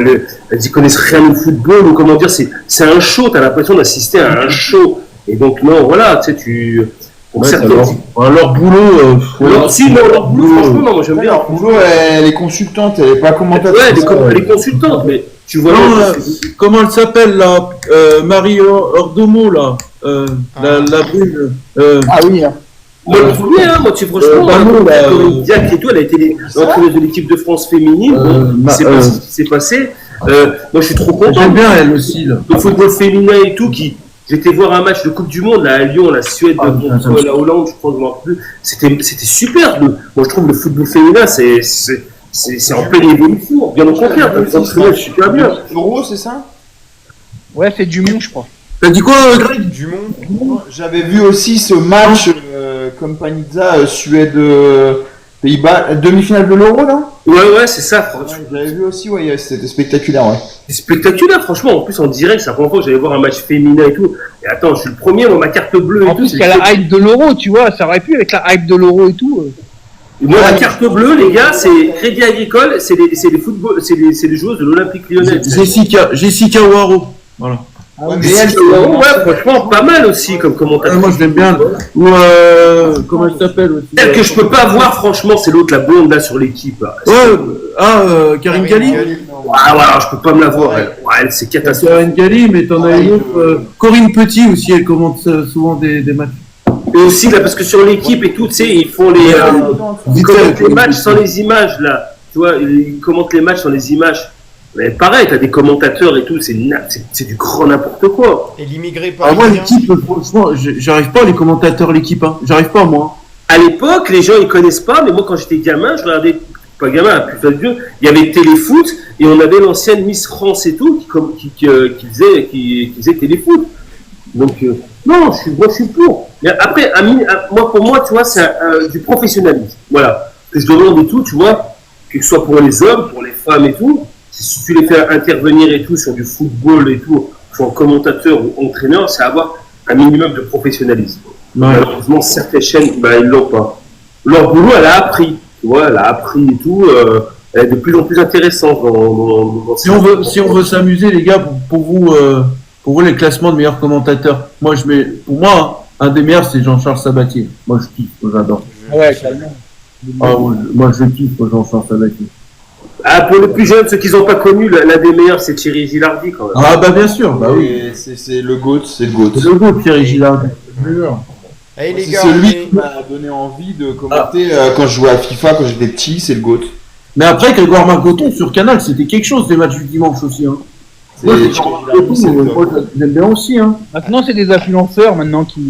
Elles y connaissent rien au football, ou comment dire, c'est un show, t'as l'impression d'assister à un show. Et donc, non, voilà, tu sais, pour Ouais, certains. leur boulot. Leur boulot, franchement, non, moi j'aime bien. Alors, Boulot, elle est consultante, elle est pas commentatrice. Ouais, elle est consultante, mais tu vois. Non, comment elle s'appelle là Marie Ordomo là. La brune. Ah oui, hein. Moi, je trouve bien, moi, tu franchement, comme Diac et tout, elle a été l'entraîneuse de l'équipe de France féminine. C'est pas ce qui s'est passé. Moi, je suis trop content. J'aime bien elle aussi là. Le football féminin et tout, j'étais voir un match de Coupe du Monde là, à Lyon, la Suède contre la Hollande, je crois, je ne me rappelle plus. C'était super. Moi, je trouve le football féminin, c'est en pleine évolution. Bien au contraire, t'as des entraîneurs super bien. Euro, c'est ça? Ouais, c'est Dumont, je crois. T'as dit quoi, Greg? Dumont. J'avais vu aussi ce match comme Panizza, Suède, Pays-Bas, demi-finale de l'Euro, non? Ouais, c'est ça. J'avais vu aussi, ouais, c'était spectaculaire, ouais. C'est spectaculaire, franchement. En plus, en direct, c'est la première fois que j'allais voir un match féminin et tout. Et attends, je suis le premier, moi, ma carte bleue et En tout. plus, il y a la hype de l'euro, tu vois, ça aurait pu avec la hype de l'euro et tout. Et moi, la carte bleue, les gars, c'est Crédit Agricole, c'est les joueuses de l'Olympique Lyonnais. Jessica Waro. Voilà. Mais franchement, pas mal aussi comme commentateur. Moi, je l'aime bien. Ou, comment elle s'appelle aussi? Celle que je peux pas voir, franchement, c'est l'autre, la blonde, là, sur l'équipe. Karim Ghali. Voilà, je peux pas me la voir, elle. Ouais, c'est catastrophique. Karim Ghali, mais t'en as une autre. Corinne Petit aussi, elle commente souvent des matchs. Et aussi, là, parce que sur l'équipe et tout, tu sais, ils font ils commentent les matchs sans les images, là. Tu vois, ils commentent les matchs sans les images. Mais pareil, t'as des commentateurs et tout, c'est du grand n'importe quoi. Et l'immigré parisien. Moi, l'équipe, franchement, j'arrive pas, les commentateurs, l'équipe, hein. J'arrive pas, moi. À l'époque, les gens, ils connaissent pas, mais moi, quand j'étais gamin, je regardais, pas gamin, plus vieux, il y avait Téléfoot, et on avait l'ancienne Miss France et tout, qui faisait Téléfoot. Donc, non, moi, je suis pour. Mais après, pour moi, tu vois, c'est du professionnalisme. Voilà. Que je demande et tout, tu vois, que ce soit pour les hommes, pour les femmes et tout. Si tu les fais intervenir et tout sur du football et tout, soit commentateur ou entraîneur, c'est avoir un minimum de professionnalisme. Ouais. Malheureusement, certaines chaînes, ils l'ont pas. Leur boulot, elle a appris, tu vois, elle a appris et tout. Elle est de plus en plus intéressante. Si on veut s'amuser, les gars, pour vous, les classements de meilleurs commentateurs, pour moi, un des meilleurs, c'est Jean-Charles Sabatier. Moi, je kiffe, j'adore. Ouais, clairement. Moi, je kiffe Jean-Charles Sabatier. Ah, pour les plus jeunes, ceux qui n'ont pas connu, l'un des meilleurs, c'est Thierry Gilardi, quand même. Ah, bah, bien sûr, bah oui. C'est le GOAT, c'est le GOAT. C'est le GOAT, Thierry Gilardi. Hey, les gars, c'est celui qui m'a donné envie de commenter quand je jouais à FIFA, quand j'étais petit, c'est le GOAT. Mais après, Grégoire Margoton sur Canal, c'était quelque chose, les matchs du dimanche aussi, hein. Moi, j'aime bien aussi, hein. Maintenant, c'est des influenceurs, maintenant, qui...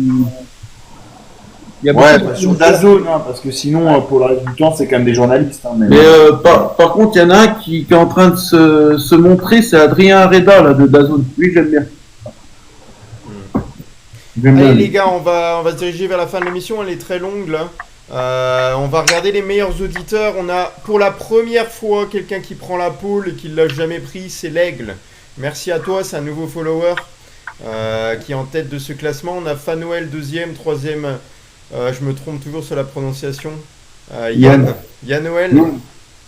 Il y a sur DAZN, hein, parce que sinon, pour le reste du temps, c'est quand même des journalistes. Hein, mais par contre, il y en a un qui est en train de se montrer, c'est Adrien Areda, là, de DAZN. Oui, j'aime bien. Allez, les gars, on va se diriger vers la fin de l'émission, elle est très longue, là. On va regarder les meilleurs auditeurs. On a, pour la première fois, quelqu'un qui prend la pole et qui ne l'a jamais pris, c'est l'Aigle. Merci à toi, c'est un nouveau follower qui est en tête de ce classement. On a Fanuel, deuxième, troisième... je me trompe toujours sur la prononciation. Yannoël.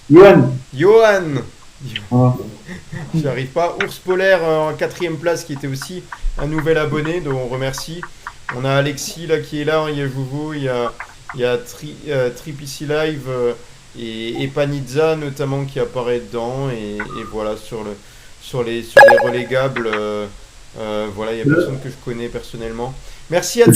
Johan. J'arrive pas. Ours Polaire en quatrième place, qui était aussi un nouvel abonné, dont on remercie. On a Alexis là qui est là, il y a Jouvo, il y a Tripici Live et Panizza notamment qui apparaît dedans, et voilà sur les relégables. Voilà, il y a personne que je connais personnellement. Merci à tous.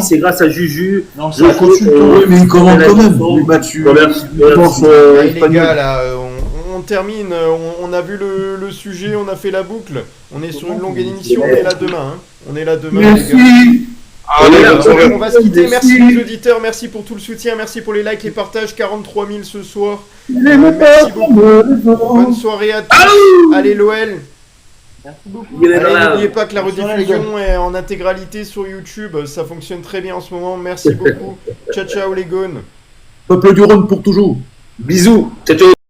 C'est grâce à Juju. Non, c'est un consultant. Mais il commente quand même. Les gars, là, on termine. On a vu le sujet, on a fait la boucle. On est sur une longue émission. On est là demain. Hein. On est là demain, les gars. On va se quitter. Merci les auditeurs. Merci pour tout le soutien. Merci pour les likes, les partages. 43 000 ce soir. Merci beaucoup. Bonne soirée à tous. Allez, l'OL. Merci beaucoup. Allez, n'oubliez pas que la rediffusion est en intégralité sur YouTube, ça fonctionne très bien en ce moment. Merci beaucoup. Ciao, ciao les gones. Peuple du Rhône pour toujours. Bisous. Ciao, ciao.